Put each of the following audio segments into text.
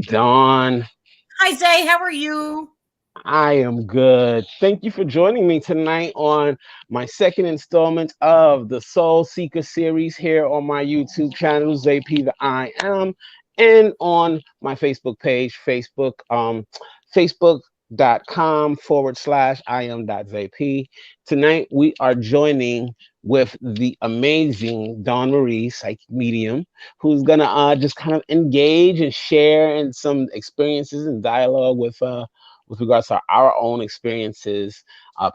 Dawn. Hi, Zay. How are you? I am good. Thank you for joining me tonight on my second installment of the Soul Seeker series here on my YouTube channel, Zay'P the I Am, and on my Facebook page, facebook.com/ I am.Zay'P. Tonight we are joining with the amazing Dawn Marie, psychic medium, who's gonna just kind of engage and share in some experiences and dialogue with regards to our own experiences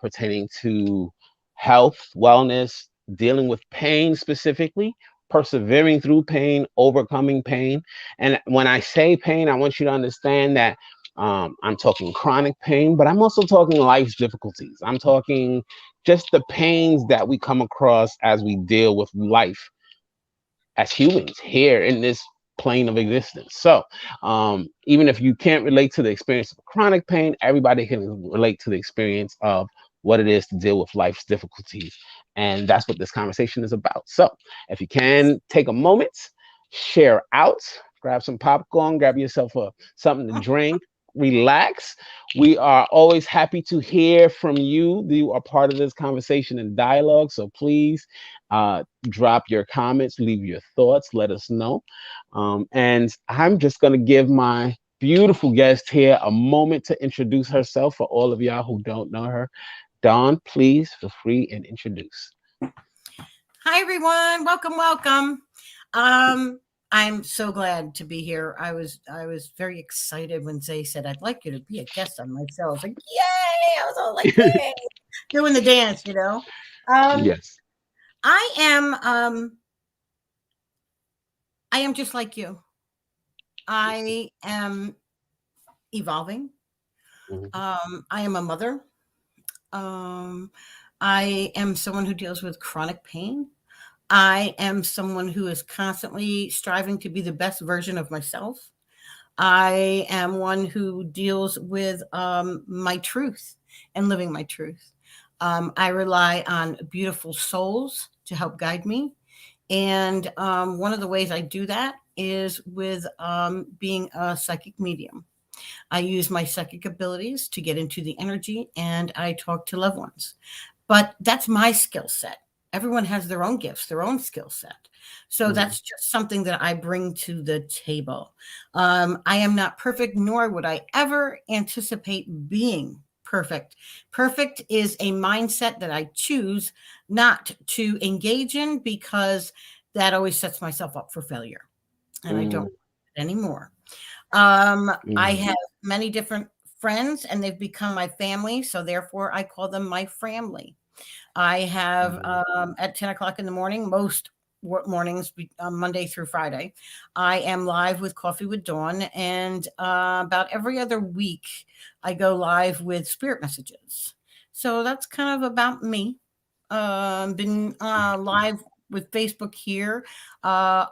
pertaining to health, wellness, dealing with pain specifically, persevering through pain, overcoming pain. And when I say pain, I want you to understand that I'm talking chronic pain, but I'm also talking life's difficulties. I'm talking just the pains that we come across as we deal with life as humans here in this plane of existence. So, even if you can't relate to the experience of chronic pain, everybody can relate to the experience of what it is to deal with life's difficulties. And that's what this conversation is about. So, if you can take a moment, share out, grab some popcorn, grab yourself something to drink, relax. We are always happy to hear from you. You are part of this conversation and dialogue. So please drop your comments, leave your thoughts, let us know. And I'm just going to give my beautiful guest here a moment to introduce herself for all of y'all who don't know her. Dawn, please feel free and introduce. Hi, everyone. Welcome, welcome. Um, I'm so glad to be here. I was very excited when Zay said, "I'd like you to be a guest on my show." I was like, "Yay!" I was all like, "Yay!" Doing the dance. Um, Yes. I am. I am just like you. I am evolving. Mhm. I am a mother. Um, I am someone who deals with chronic pain. I am someone who is constantly striving to be the best version of myself. I am one who deals with my truth and living my truth. I rely on beautiful souls to help guide me. And one of the ways I do that is with being a psychic medium. I use my psychic abilities to get into the energy and I talk to loved ones. But that's my skill set. Everyone has their own gifts, their own skill set. So Mhm. that's just something that I bring to the table. I am not perfect, nor would I ever anticipate being perfect. Perfect is a mindset that I choose not to engage in because that always sets myself up for failure. And I don't Mhm. anymore. I Mhm. have many different friends and they've become my family. So therefore I call them my family. I have Mhm. at 10 o'clock in the morning, most mornings, Monday through Friday, I am live with Coffee with Dawn. And about every other week, I go live with spirit messages. So that's kind of about me. Been live with Facebook here uh,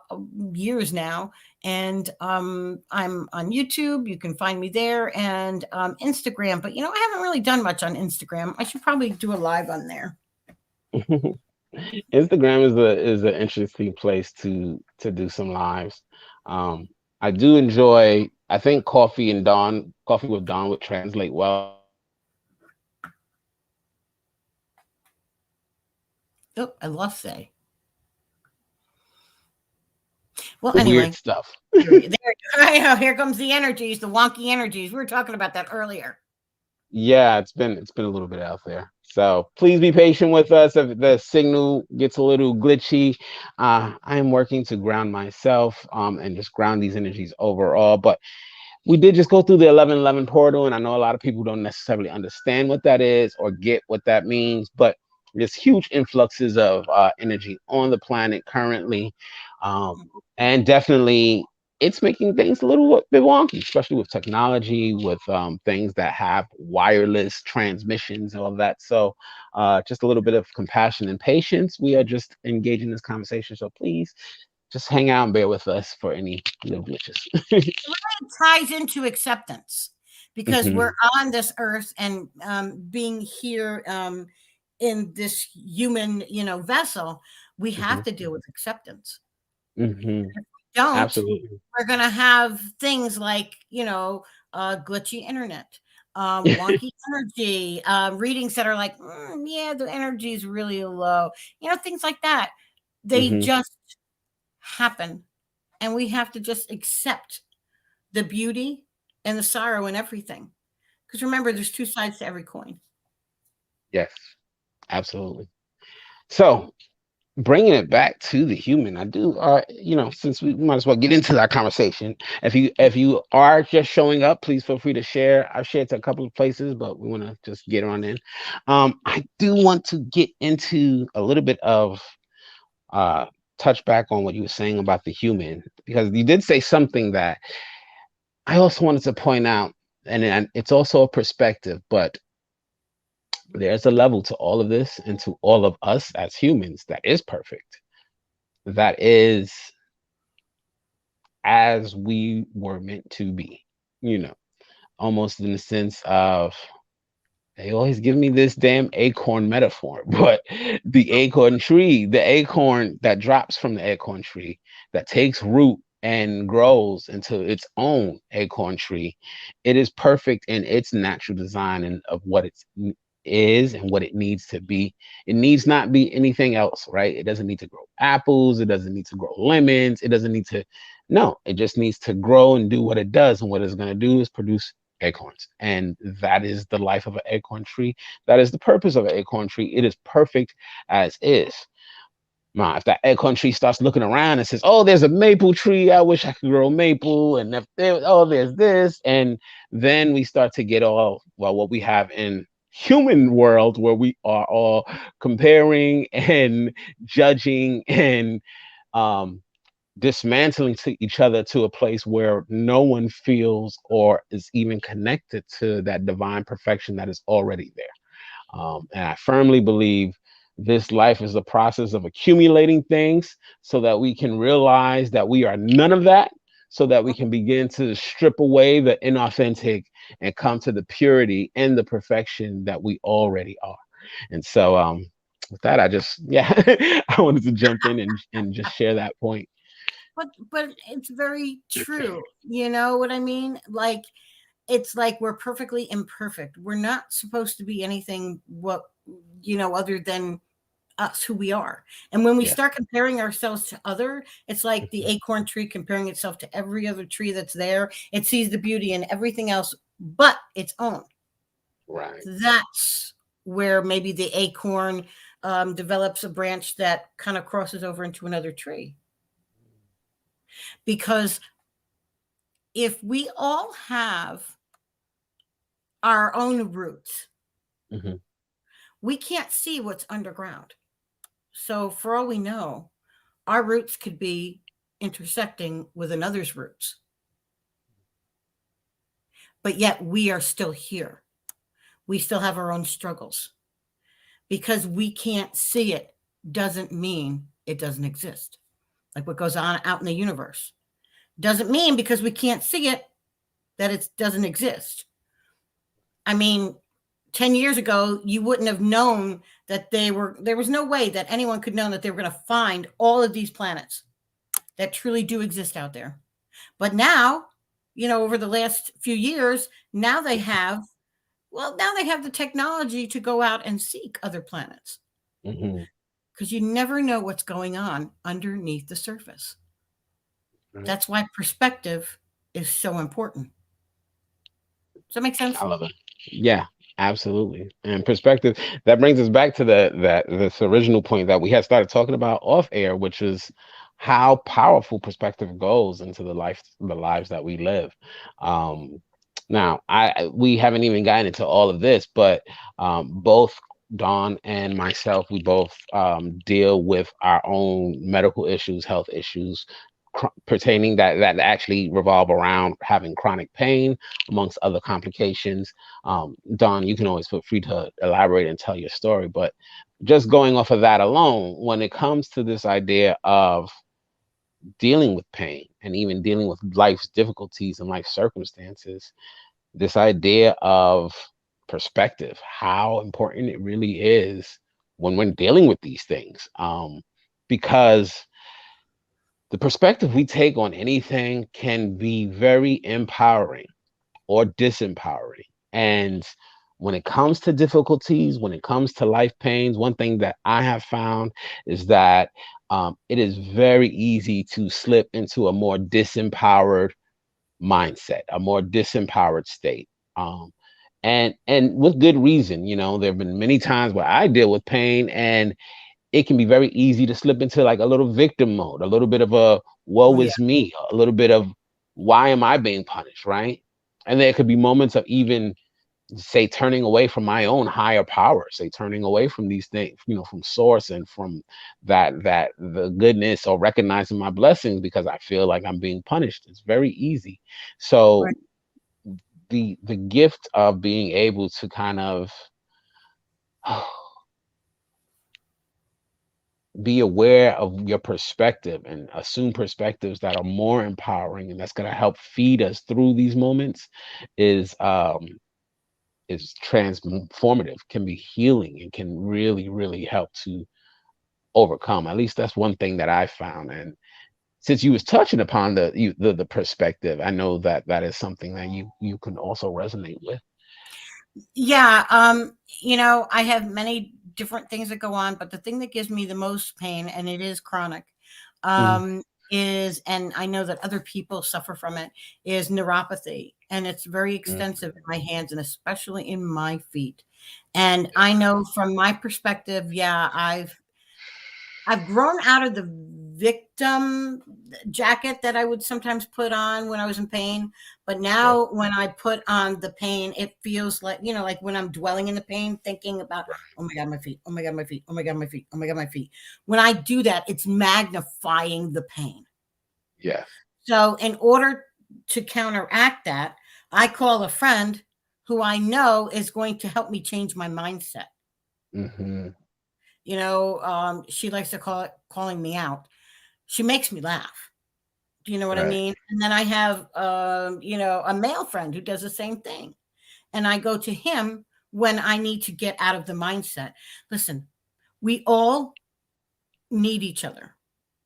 years now. And I'm on YouTube. You can find me there and Instagram. But, I haven't really done much on Instagram. I should probably do a live on there. Instagram is an interesting place to do some lives. Um, I do enjoy. I think Coffee with Dawn would translate well on Instagram. Oh, I lost say. Well, Weird anyway, stuff. I know. Here comes the energies, the wonky energies. We were talking about that earlier. Yeah, it's been a little bit out there. So please be patient with us if the signal gets a little glitchy. I am working to ground myself and just ground these energies overall. But we did just go through the 1111 portal, and I know a lot of people don't necessarily understand what that is or get what that means, but there's huge influxes of energy on the planet currently, and definitely it's making things a little bit wonky, especially with technology, with things that have wireless transmissions, all of that. So, just a little bit of compassion and patience. We are just engaging this conversation, so please just hang out and bear with us for any little glitches. It ties into acceptance because we're Hmm. on this earth and being here in this human, vessel, we Hmm. have to deal with acceptance. Hmm. don't, Absolutely. we're gonna have things like, glitchy internet, wonky energy, readings that are like, yeah, the energy is really low, things like that. They Hmm. just happen, and we have to just accept the beauty and the sorrow and everything. Because remember, there's two sides to every coin. Yes, absolutely. So bringing it back to the human, I do, since we might as well get into that conversation. If you are just showing up, please feel free to share. I've shared to a couple of places, but we want to just get on in. I do want to get into a little bit of uh touch back on what you were saying about the human, because you did say something that I also wanted to point out, and it's also a perspective, but there's a level to all of this and to all of us as humans that is perfect. That is as we were meant to be, you know, almost in the sense of, they always give me this damn acorn metaphor, but the acorn tree, the acorn that drops from the acorn tree, that takes root and grows into its own acorn tree, it is perfect in its natural design and of what it is and what it needs to be. It needs not be anything else, right? It doesn't need to grow apples. It doesn't need to grow lemons. It doesn't need to, no, it just needs to grow and do what it does. And what it's going to do is produce acorns. And that is the life of an acorn tree. That is the purpose of an acorn tree. It is perfect as is. Now, if that acorn tree starts looking around and says, "Oh, there's a maple tree. I wish I could grow maple," and if there, oh, there's this, and then we start to get all, well, what we have in human world, where we are all comparing and judging and um, dismantling to each other to a place where no one feels or is even connected to that divine perfection that is already there. And I firmly believe this life is a process of accumulating things so that we can realize that we are none of that, so that we can begin to strip away the inauthentic and come to the purity and the perfection that we already are. And so, with that, I just, yeah, I wanted to jump in and just share that point. But it's very true. You know what I mean? Like, it's like we're perfectly imperfect. We're not supposed to be anything other than us, who we are. And when we Yes. start comparing ourselves to other, it's like the Mhm. acorn tree comparing itself to every other tree that's there. It sees the beauty in everything else but its own. Right. That's where maybe the acorn develops a branch that kind of crosses over into another tree. Because if we all have our own roots, Hmm. we can't see what's underground. So, for all we know, our roots could be intersecting with another's roots, but yet we are still here. We still have our own struggles. Because we can't see it doesn't mean it doesn't exist. Like what goes on out in the universe doesn't mean because we can't see it that it doesn't exist. I mean, 10 years ago, you wouldn't have known that there was no way that anyone could know that they were going to find all of these planets that truly do exist out there. But now, over the last few years, now they have the technology to go out and seek other planets, Hmm. because you never know what's going on underneath the surface. Right. That's why perspective is so important. Does that make sense? I love it. Yeah, absolutely. And perspective, that brings us back to this original point that we had started talking about off air, which is how powerful perspective goes into the lives that we live. Um, Now, we haven't even gotten into all of this, but both Dawn and myself, we both deal with our own medical issues, health issues, pertaining that actually revolve around having chronic pain, amongst other complications. Dawn, you can always feel free to elaborate and tell your story, but just going off of that alone, when it comes to this idea of dealing with pain and even dealing with life's difficulties and life circumstances, this idea of perspective, how important it really is when dealing with these things. Because the perspective we take on anything can be very empowering or disempowering. And when it comes to difficulties, when it comes to life pains, one thing that I have found is that it is very easy to slip into a more disempowered mindset, a more disempowered state. Um, and with good reason. There have been many times where I deal with pain, and it can be very easy to slip into like a little victim mode, a little bit of a Oh woe yeah, is me, a little bit of why am I being punished, right? And there could be moments of even say turning away from my own higher power, say turning away from these things, from source and from that the goodness, or recognizing my blessings because I feel like I'm being punished. It's very easy. So right. the gift of being able to kind of be aware of your perspective and assume perspectives that are more empowering and that's going to help feed us through these moments is transformative, can be healing, and can really really help to overcome. At least that's one thing that I found. And since you was touching upon the perspective, I know that that is something that you can also resonate with. Yeah, I have many different things that go on, but the thing that gives me the most pain, and it is chronic, Mm, is, and I know that other people suffer from it, is neuropathy. And it's very mm, extensive in my hands and especially in my feet. And I know from my perspective, yeah, I've grown out of the victim jacket that I would sometimes put on when I was in pain. But right, now when I put on the pain, it feels like, like when I'm dwelling in the pain, thinking about, right. oh my God, my feet, oh my God, my feet, oh my God, my feet, oh my God, my feet. When I do that, it's magnifying the pain. Yes. So in order to counteract that, I call a friend who I know is going to help me change my mindset. Hmm. She likes to call it calling me out. She makes me laugh. Do you know what I Right. mean? And then I have, a male friend who does the same thing. And I go to him when I need to get out of the mindset. Listen, we all need each other.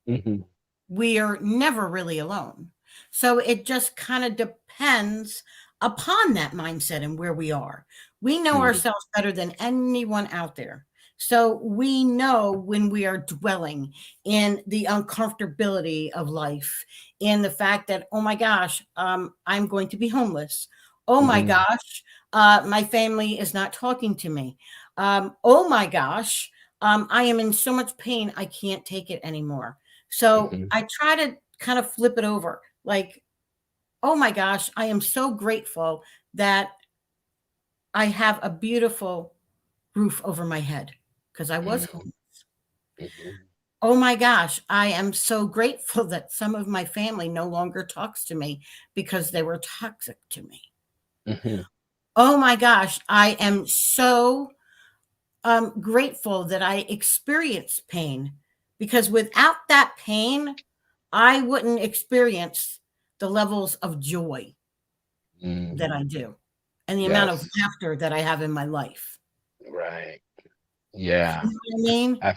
Hmm. We are never really alone. So it just kind of depends upon that mindset and where we are. We know Hmm. ourselves better than anyone out there. So we know when we are dwelling in the uncomfortability of life, in the fact that, oh my gosh, I'm going to be homeless. Oh my Hmm. gosh, my family is not talking to me. Oh my gosh, I am in so much pain, I can't take it anymore. So Hmm. I try to kind of flip it over like, oh my gosh, I am so grateful that I have a beautiful roof over my head because I was Hmm. home. Hmm. Oh my gosh, I am so grateful that some of my family no longer talks to me because they were toxic to me. Hmm. Oh my gosh, I am so grateful that I experienced pain because without that pain, I wouldn't experience the levels of joy that I Hmm. do and the amount of Yes. laughter that I have in my life. Right. Yeah. You know what I mean? I,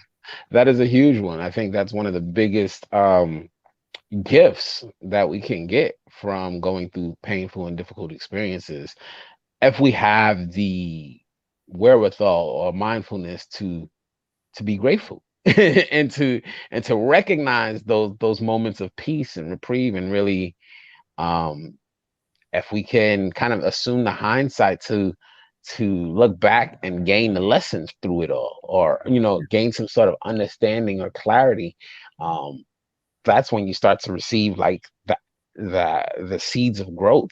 that is a huge one. I think that's one of the biggest gifts that we can get from going through painful and difficult experiences. If we have the wherewithal or mindfulness to be grateful and to recognize those moments of peace and reprieve, and really um if we can kind of assume the hindsight to look back and gain the lessons through it all, or gain some sort of understanding or clarity, um that's when you start to receive like the seeds of growth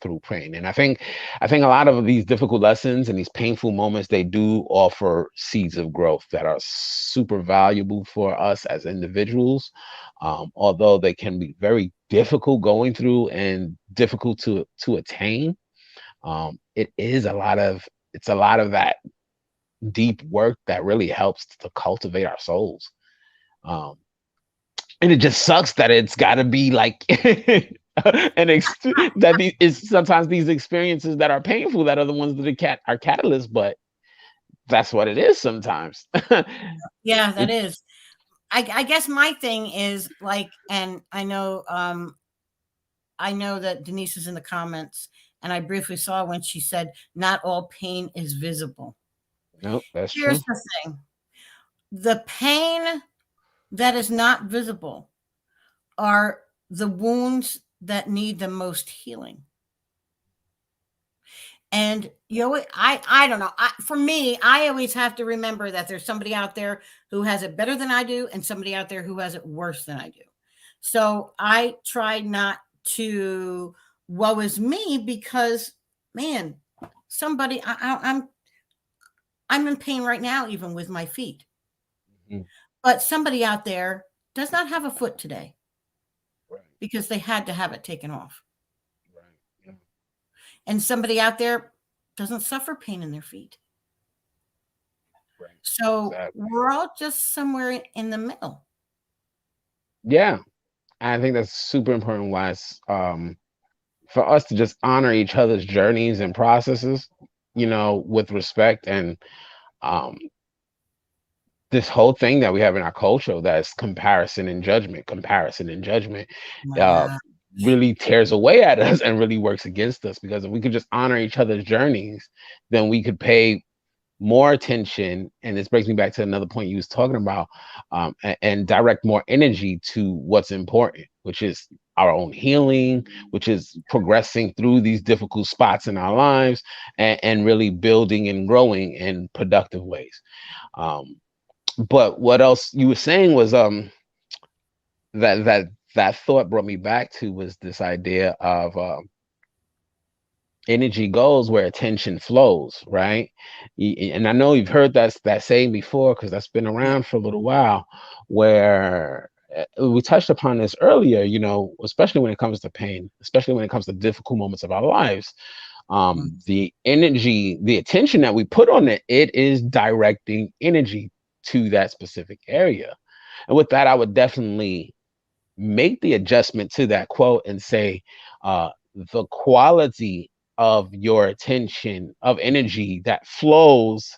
through pain. And I think a lot of these difficult lessons and these painful moments, they do offer seeds of growth that are super valuable for us as individuals, although they can be very difficult going through and difficult to attain. It is a lot of it's a lot of that deep work that really helps to cultivate our souls. um, and it just sucks that it's got to be like that is sometimes these experiences that are painful that are the ones that are catalysts, but that's what it is sometimes. Yeah, that It, is. I guess my thing is like, and I know that Denise is in the comments, and I briefly saw when she said, "Not all pain is visible." No, that's Here's true. the thing: the pain that is not visible are the wounds that need the most healing. And you know what? I don't know. For me, I always have to remember that there's somebody out there who has it better than I do, and somebody out there who has it worse than I do. So I try not to woe is me because, man, somebody I'm in pain right now, even with my feet. Mhm. But somebody out there does not have a foot today Right, because they had to have it taken off. right, yeah, And somebody out there doesn't suffer pain in their feet. right, So exactly. we're all just somewhere in the middle. Yeah, I think that's super important. Why it's for us to just honor each other's journeys and processes, with respect and um this whole thing that we have in our culture that's comparison and judgment, My uh, God. really tears away at us and really works against us because if we could just honor each other's journeys, then we could pay more attention. And this brings me back to another point you was talking about, and direct more energy to what's important, which is our own healing, which is progressing through these difficult spots in our lives and really building and growing in productive ways. Um, but what else you were saying was that thought brought me back to was this idea of energy goes where attention flows, right? And I know you've heard that saying before because that's been Yeah. around for a little while, where we touched upon this earlier, especially when it comes to pain, especially when it comes to difficult moments of our lives. Mm. The energy, the attention that we put on it, it is directing energy to that specific area. And with that, I would definitely make the adjustment to that quote and say, the quality of your attention, of energy that flows,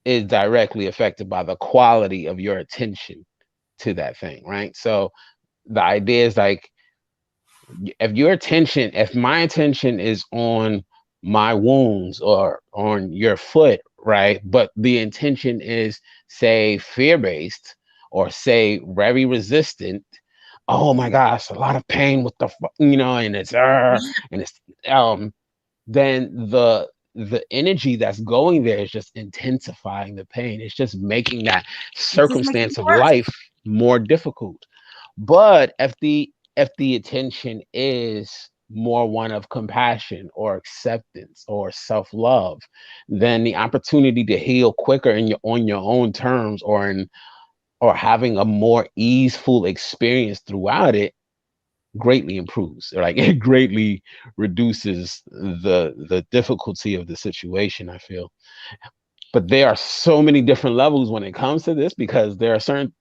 is directly affected by the quality of your attention to that thing, right? So the idea is like, if my attention is on my wounds or on your foot, right? But the intention is, say, fear based or say very resistant. Oh my gosh, a lot of pain with and it's and it's then the energy that's going there is just intensifying the pain. It's just making that It just makes it circumstance of worse. life more difficult. But if the attention is more one of compassion or acceptance or self-love, then the opportunity to heal quicker on your own terms or having a more easeful experience throughout it greatly improves. Like it greatly reduces the difficulty of the situation, I feel. But there are so many different levels when it comes to this because there are certain,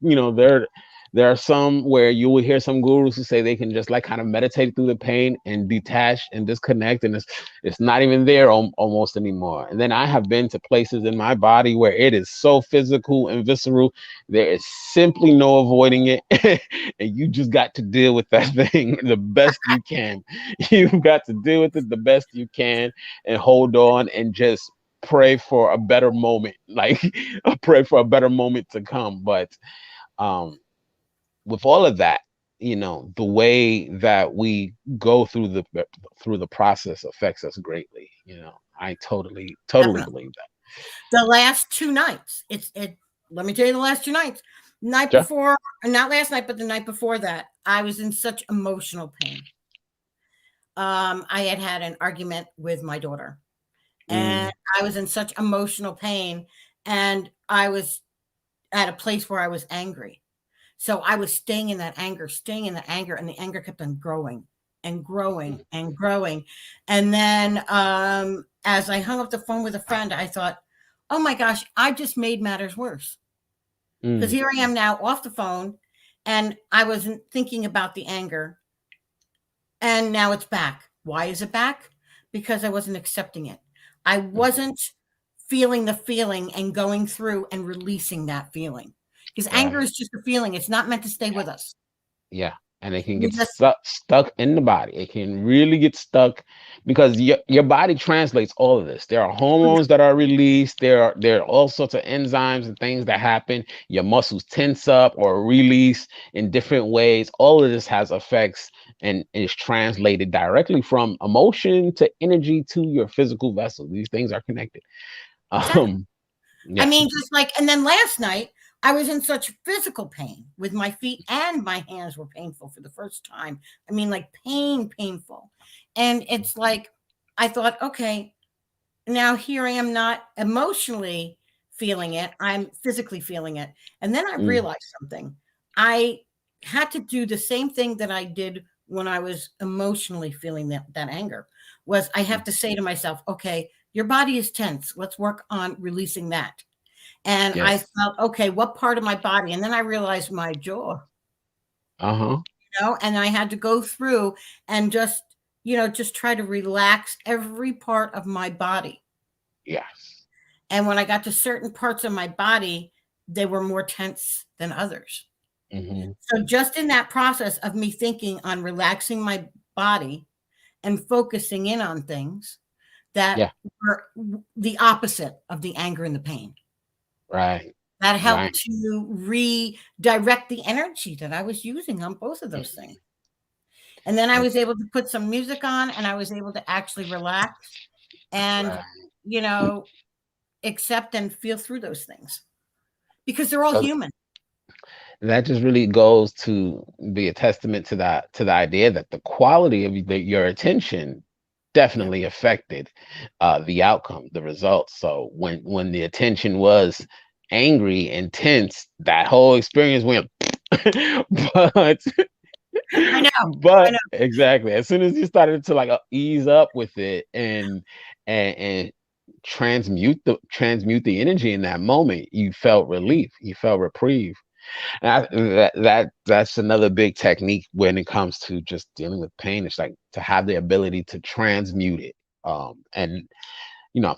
there are some where you will hear some gurus who say they can just like kind of meditate through the pain and detach and disconnect, and it's not even there almost anymore. And then I have been to places in my body where it is so physical and visceral, there is simply no avoiding it, and you just got to deal with that thing the best you can. You've got to deal with it the best you can and hold on and just pray for a better moment, like pray for a better moment to come. But um with all of that, the way that we go through the process affects us greatly. I totally Definitely. believe that. The last 2 nights, let me tell you the last 2 nights. Night Sure. before, not last night, but the night before that, I was in such emotional pain. I had an argument with my daughter, and Mm, I was in such emotional pain, and I was at a place where I was angry. So I was staying in that anger, and the anger kept on growing and growing mm, and growing. And then as I hung up the phone with a friend, I thought, oh my gosh, I just made matters worse. Because mm, here I am now off the phone, and I wasn't thinking about the anger, and now it's back. Why is it back? Because I wasn't accepting it. I mhm, wasn't feeling the feeling and going through and releasing that feeling. because anger Right. is just a feeling. It's not meant to stay with us. Yeah, and it can We get just stuck in the body. It can really get stuck because your body translates all of this. There are hormones that are released. There are all sorts of enzymes and things that happen. Your muscles tense up or release in different ways. All of this has effects and is translated directly from emotion to energy to your physical vessel. These things are connected. exactly. Um, I yeah. mean, just like, and then last night I was in such physical pain with my feet and my hands were painful for the first time. I mean, like painful. And it's like, I thought, okay, now here I am not emotionally feeling it, I'm physically feeling it. And then I Mm, realized something. I had to do the same thing that I did when I was emotionally feeling that anger was I mm. have to say to myself, okay, your body is tense. Let's work on releasing that. And I Yes. felt, okay, what part of my body? And then I realized my jaw, Uh-huh. and I had to go through and just, just try to relax every part of my body. Yes. And when I got to certain parts of my body, they were more tense than others. Hmm. So just in that process of me thinking on relaxing my body and focusing in on things that Yeah. were the opposite of the anger and the pain, Right. that Right. helped to redirect the energy that I was using on both of those things. And then I was able to put some music on and I was able to actually relax and, Right. you know, accept and feel through those things because they're all So human. that just really goes to be a testament to the idea that the quality of your attention Yep. definitely affected the outcome, the results. So when the attention was angry, intense, that whole experience went. but I know. I but know. exactly, as soon as you started to like ease up with it and transmute the energy in that moment, you felt relief, you felt reprieve. And that's another big technique when it comes to just dealing with pain. It's like to have the ability to transmute it. And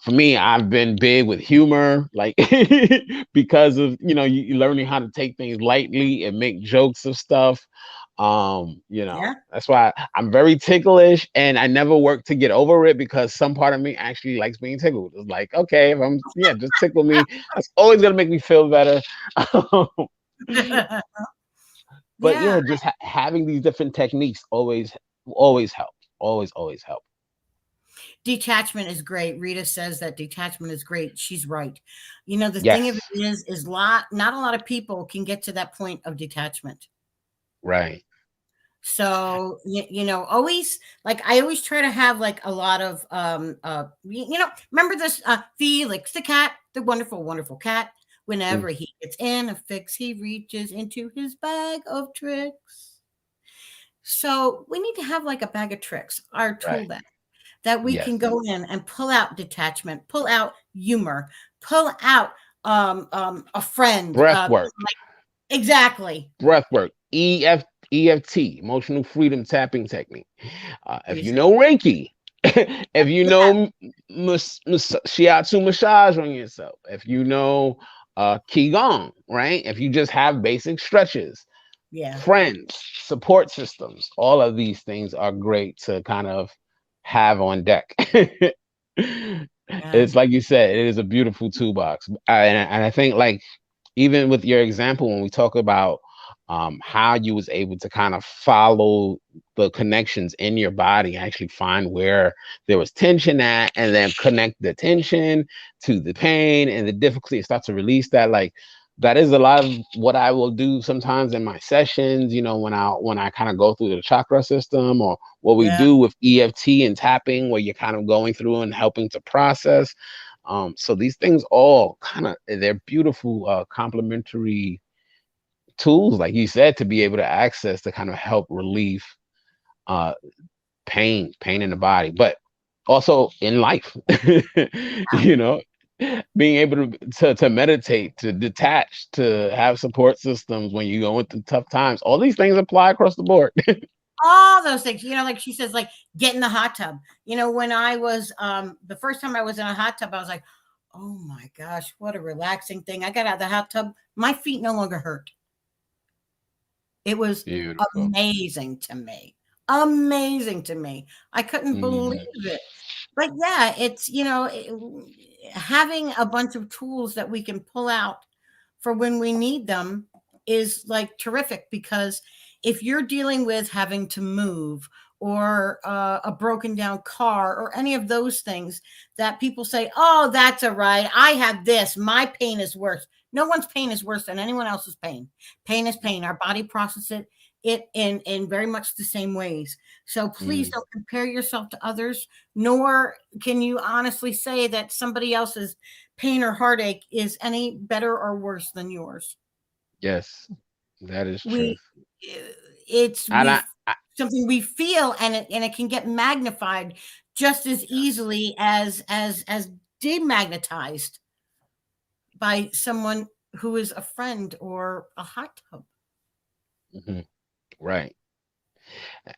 for me, I've been big with humor, like because of you learning how to take things lightly and make jokes of stuff. Yeah. That's why I'm very ticklish, and I never work to get over it because some part of me actually likes being tickled. It's like, okay, if I'm yeah, just tickle me. That's always gonna make me feel better. But Yeah. yeah, just having these different techniques always help. Always help. Detachment is great. Rita says that detachment is great. She's right. The thing of Yes. it is not a lot of people can get to that point of detachment. Right. So always like I always try to have like a lot of remember this Felix the cat, the wonderful, wonderful cat. Mm, Whenever he gets in a fix, he reaches into his bag of tricks. So we need to have like a bag of tricks, our tool right. bag, that we Yes. can go in and pull out detachment, pull out humor, pull out a friend. Breath work. Exactly. Breath work. EFT, emotional freedom tapping technique. There If you you say, know Reiki, if you yeah, know shiatsu massage on yourself, if you know qigong, right? If you just have basic stretches, yeah, friends, support systems, all of these things are great to kind of have on deck. yeah, It's like you said, it is a beautiful toolbox. And I think like even with your example, when we talk about how you was able to kind of follow the connections in your body, actually find where there was tension at, and then connect the tension to the pain and the difficulty, and start to release that. Like that is a lot of what I will do sometimes in my sessions. When I kind of go through the chakra system, or what we yeah. do with EFT and tapping, where you're kind of going through and helping to process. So these things all kind of they're beautiful complementary tools, like you said, to be able to access to kind of help relieve uh pain in the body, but also in life. you know, being able to meditate, to detach, to have support systems when you go into tough times. All these things apply across the board. All those things, like she says, like get in the hot tub. When I was the first time I was in a hot tub, I was like, Oh my gosh, what a relaxing thing. I got out of the hot tub, my feet no longer hurt. It was Beautiful. amazing to me. Amazing to me. I couldn't believe Mm, it. But yeah, it's, having a bunch of tools that we can pull out for when we need them is like terrific, because if you're dealing with having to move, or a broken down car, or any of those things that people say, oh, that's all right, I have this, my pain is worse. No one's pain is worse than anyone else's pain. Pain is pain. Our body processes it in very much the same ways. So please mm, don't compare yourself to others, nor can you honestly say that somebody else's pain or heartache is any better or worse than yours. yes, that is We truth. it's And we something we feel, and it can get magnified just as yes, easily as demagnetized by someone who is a friend or a hot tub. mhm, right.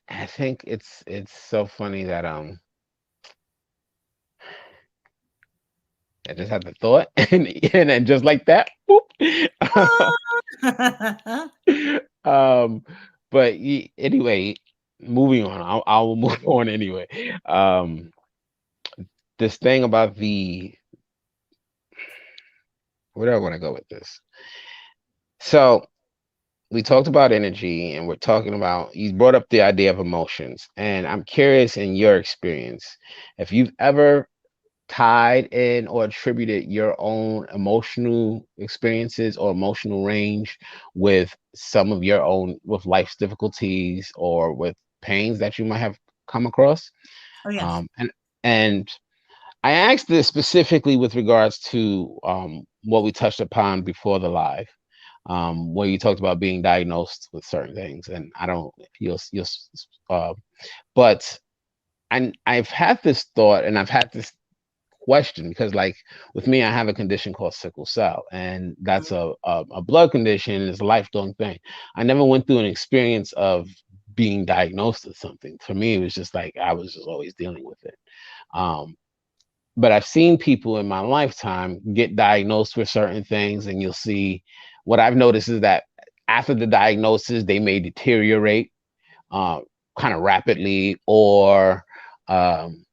I think it's so funny that I just had the thought, and then just like that, boop. um, but anyway, moving on. I'll move on anyway. Um, this thing about the where do I want to go with this? So we talked about energy, and we're talking about you brought up the idea of emotions, and I'm curious in your experience if you've ever tied in or attributed your own emotional experiences or emotional range with some of your own with life's difficulties or with pains that you might have come across. Oh, yes. And I asked this specifically with regards to what we touched upon before the live, where you talked about being diagnosed with certain things, and I don't you'll uh, but I've had this thought, and I've had this question because, like, with me, I have a condition called sickle cell, and that's Mhm. a blood condition. It's a lifelong thing. I never went through an experience of being diagnosed with something. For me, it was just like I was just always dealing with it. Um, but I've seen people in my lifetime get diagnosed with certain things, and you'll see what I've noticed is that after the diagnosis, they may deteriorate uh, kind of rapidly, um,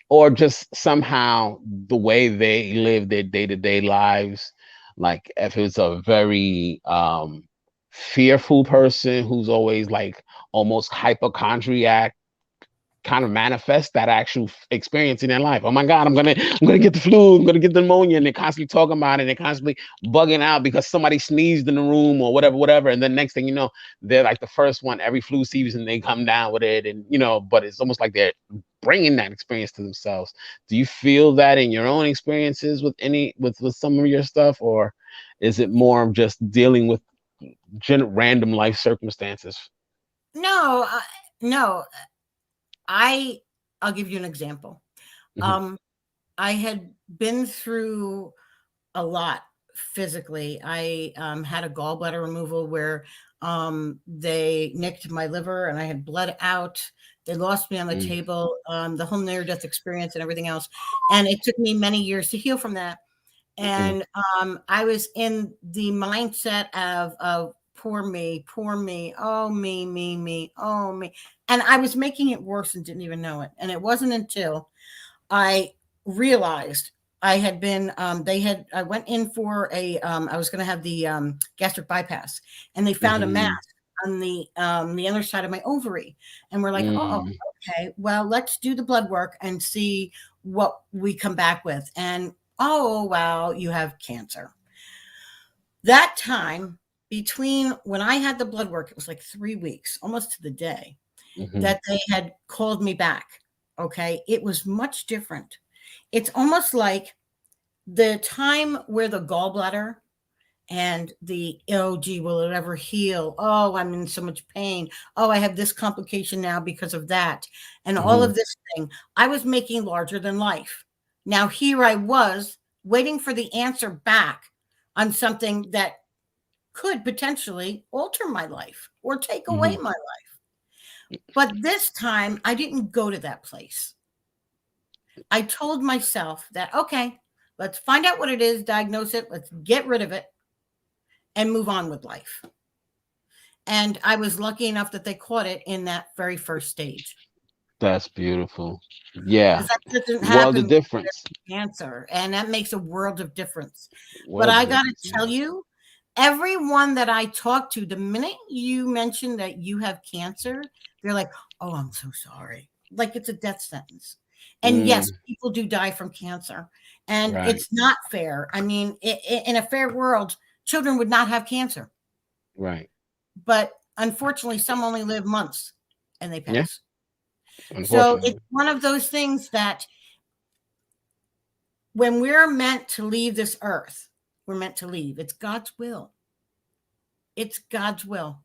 or just somehow the way they live their day-to-day lives, like if it's a very fearful person who's always like almost hypochondriac, kind of manifest that actual experience in their life. Oh my God, I'm gonna get the flu, I'm gonna get the pneumonia, and they're constantly talking about it, and they're constantly bugging out because somebody sneezed in the room or whatever, whatever. And then next thing you know, they're like the first one every flu season they come down with it, and but it's almost like they're bringing that experience to themselves. Do you feel that in your own experiences with with some of your stuff, or is it more of just dealing with random life circumstances? No, no. I I'll give you an example. Hmm. Um, I had been through a lot physically. I had a gallbladder removal where they nicked my liver and I had blood out. They lost me on the Mm, table, the whole near death experience and everything else. And it took me many years to heal from that. mm, And I was in the mindset of poor me, oh me, oh me, and I was making it worse and didn't even know it. And it wasn't until I realized I had been I went in for I was going to have the gastric bypass, and they found a mass mhm, on the other side of my ovary, and we're like, oh, mm, okay, well, let's do the blood work and see what we come back with. And oh, wow, you have cancer. That time between when I had the blood work, it was like 3 weeks, almost to the day, mhm, that they had called me back. Okay. It was much different. It's almost like the time where the gallbladder and the, oh, gee, will it ever heal? Oh, I'm in so much pain. Oh, I have this complication now because of that. And all mhm, of this thing, I was making larger than life. Now, here I was waiting for the answer back on something that could potentially alter my life or take away mhm, my life. But this time, I didn't go to that place. I told myself that, okay, let's find out what it is, diagnose it, let's get rid of it, and move on with life. And I was lucky enough that they caught it in that very first stage. That's beautiful. Yeah. Because that doesn't World happen of with difference. cancer, and that makes a world of difference. But World of I gotta difference. tell Yeah. you, everyone that I talk to, the minute you mention that you have cancer, they're like, "Oh, I'm so sorry." Like it's a death sentence. And yes, Mm, people do die from cancer, and right. it's not fair. I mean, in a fair world, children would not have cancer, Right. but unfortunately, some only live months and they Yeah. pass. So it's Unfortunately. one of those things that when we're meant to leave this earth, we're meant to leave. It's God's will. It's God's will.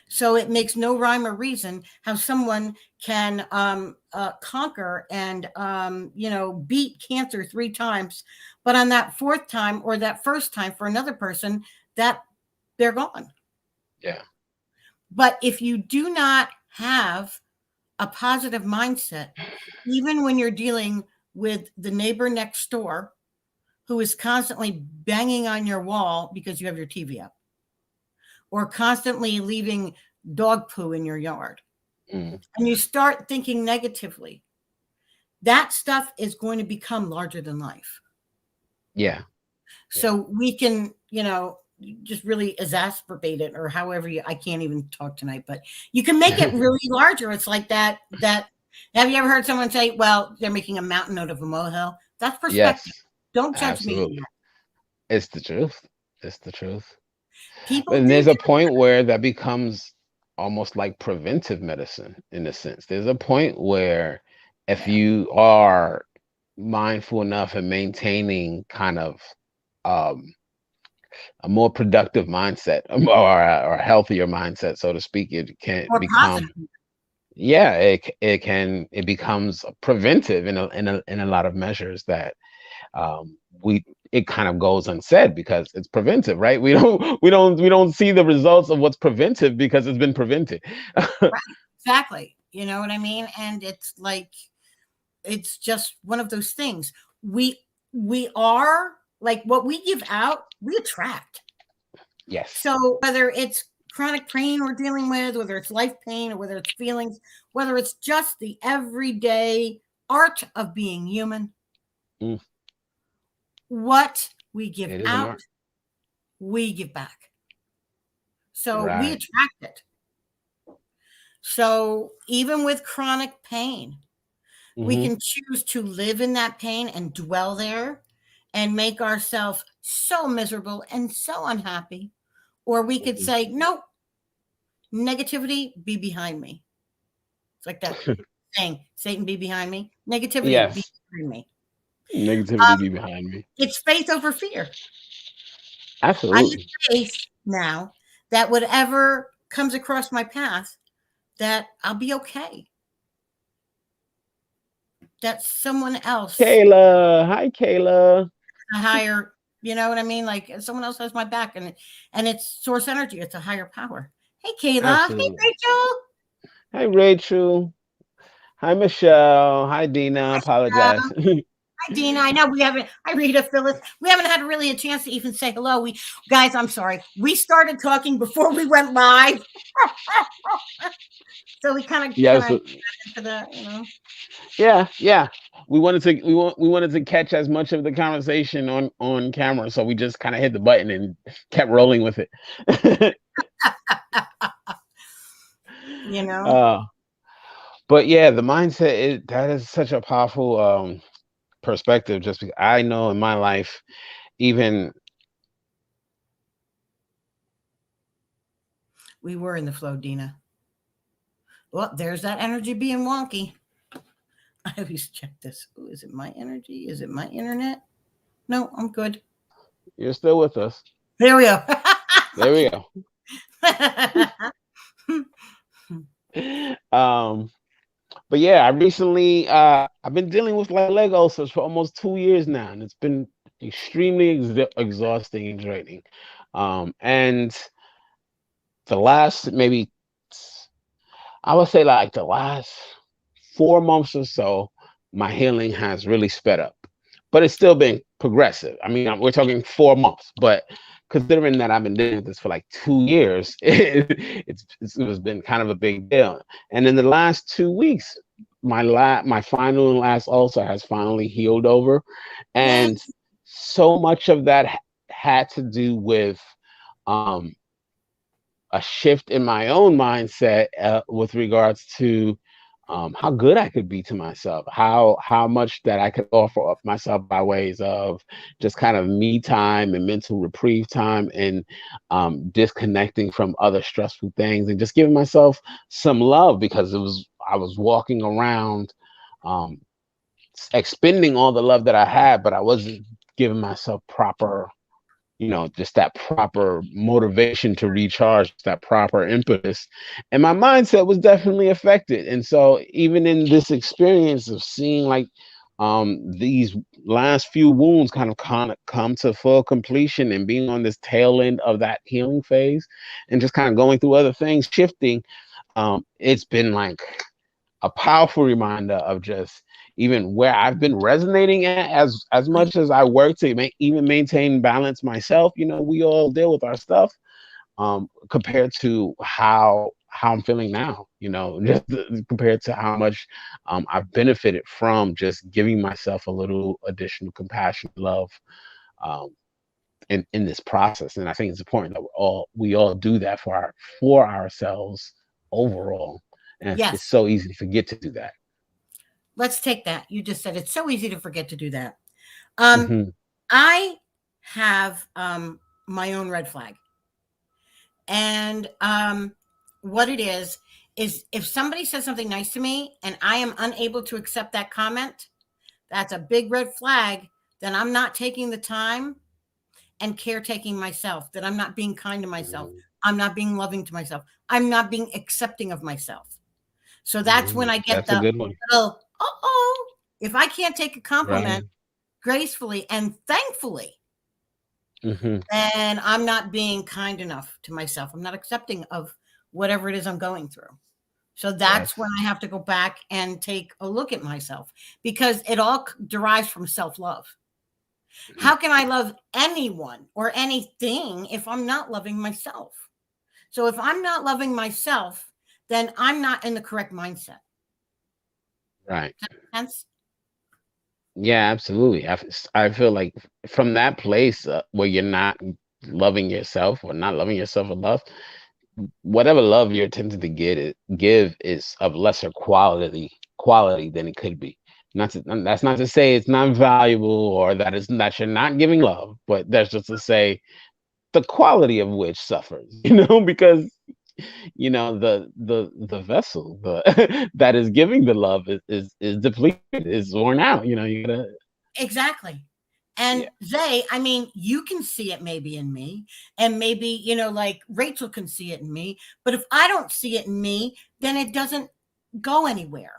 So it makes no rhyme or reason how someone can conquer and beat cancer 3 times, but on that fourth time or that first time for another person, that they're gone. Yeah. But if you do not have a positive mindset, even when you're dealing with the neighbor next door who is constantly banging on your wall because you have your TV up, or constantly leaving dog poo in your yard, Mm, and you start thinking negatively, that stuff is going to become larger than life. yeah. Yeah. So we can, just really exacerbate it, or however I can't even talk tonight, but you can make it really larger. It's like that. Have you ever heard someone say, well, they're making a mountain out of a molehill? That's perspective. Yes. Don't judge me on Absolutely. that. It's the truth. It's the truth. People And do there's a get point where that becomes almost like preventive medicine in a sense. There's a point where if yeah, you are mindful enough and maintaining kind of um, a more productive mindset or a healthier mindset, so to speak, it can more become, positive. yeah, it becomes preventive in a lot of measures that we it kind of goes unsaid because it's preventive, right? We don't see the results of what's preventive because it's been prevented. Right. Exactly. You know what I mean? And it's like it's just one of those things. We we are like what we give out, we attract. Yes. So whether it's chronic pain we're dealing with, whether it's life pain or whether it's feelings, whether it's just the everyday art of being human, Mm, what we give it is an out, art. we give back. So we Right. attract it. So even with chronic pain, we Hmm. can choose to live in that pain and dwell there and make ourselves so miserable and so unhappy. Or we could Hmm. say, no, negativity, be behind me. It's like that saying, Satan, be behind me. Negativity, be Yes. behind me. Negativity be behind me. It's faith over fear. I have Absolutely. faith now that whatever comes across my path, that I'll be okay. That someone else, Kayla. Hi, Kayla. a higher, you know what I mean? Like someone else has my back, and it's source energy. It's a higher power. Hey, Kayla. Hey, Absolutely. Rachel. Hi, Rachel. Hi, Michelle. Hi, Dina. Apologize. Hi, Dina. I know we haven't. I Rita, Phyllis. We haven't had really a chance to even say hello. We guys, I'm sorry. We started talking before we went live, so we Yes. kind of into the, Yeah, yeah. We wanted to catch as much of the conversation on camera, so we just kind of hit the button and kept rolling with it. you know. uh, but yeah, the mindset that is such a powerful perspective. Just because I know in my life, even We were in the flow, Dina. Well, there's that energy being wonky. I always check this. Ooh, is it my energy? Is it my internet? No, I'm good. you're still with us. There we go. There we go. Um, but yeah, I recently I've been dealing with like leg ulcers for almost 2 years now, and it's been extremely exhausting and draining. And the last maybe I would say like the last 4 months or so, my healing has really sped up, but it's still been progressive. I mean, we're talking 4 months, but considering that I've been dealing with this for like 2 years, it's been kind of a big deal. And in the last 2 weeks, my final and last ulcer has finally healed over, Yay. and so much of that had to do with um, a shift in my own mindset with regards to how good I could be to myself, how much that I could offer up myself by ways of just kind of me time and mental reprieve time, and disconnecting from other stressful things, and just giving myself some love, because I was walking around um, expending all the love that I had, but I wasn't giving myself proper, just that proper motivation to recharge, that proper impetus. And my mindset was definitely affected. And so, even in this experience of seeing like these last few wounds kind of come to full completion, and being on this tail end of that healing phase, and just kind of going through other things, shifting, it's been like a powerful reminder of just even where I've been resonating at, as much as I work to even maintain balance myself. We all deal with our stuff, compared to how I'm feeling now. Just compared to how much I've benefited from just giving myself a little additional compassion, love, um, in this process. And I think it's important that we all do that for ourselves overall. And it's Yes. so easy to forget to do that. Let's take that. You just said it's so easy to forget to do that. Um, Hmm. I have my own red flag. And what it is if somebody says something nice to me and I am unable to accept that comment, that's a big red flag. Then I'm not taking the time and caretaking myself, that I'm not being kind to myself. I'm not being loving to myself. I'm not being accepting of myself. So that's when I get That's a the good one. little, oh, if I can't take a compliment Right. gracefully and thankfully, Hmm. then I'm not being kind enough to myself. I'm not accepting of whatever it is I'm going through. So that's when Yes. I have to go back and take a look at myself, because it all derives from self love. How can I love anyone or anything if I'm not loving myself? So if I'm not loving myself, then I'm not in the correct mindset. Right. Hence, Yeah, absolutely. I feel like from that place, where you're not loving yourself, or not loving yourself enough, whatever love you're attempting to give is of lesser quality than it could be. That's not to say it's not valuable, or that you're not giving love, but that's just to say the quality of which suffers, because the vessel that is giving the love is depleted, is worn out. You gotta. exactly. Yeah. And I mean, you can see it maybe in me, and maybe, like Rachel can see it in me. But if I don't see it in me, then it doesn't go anywhere.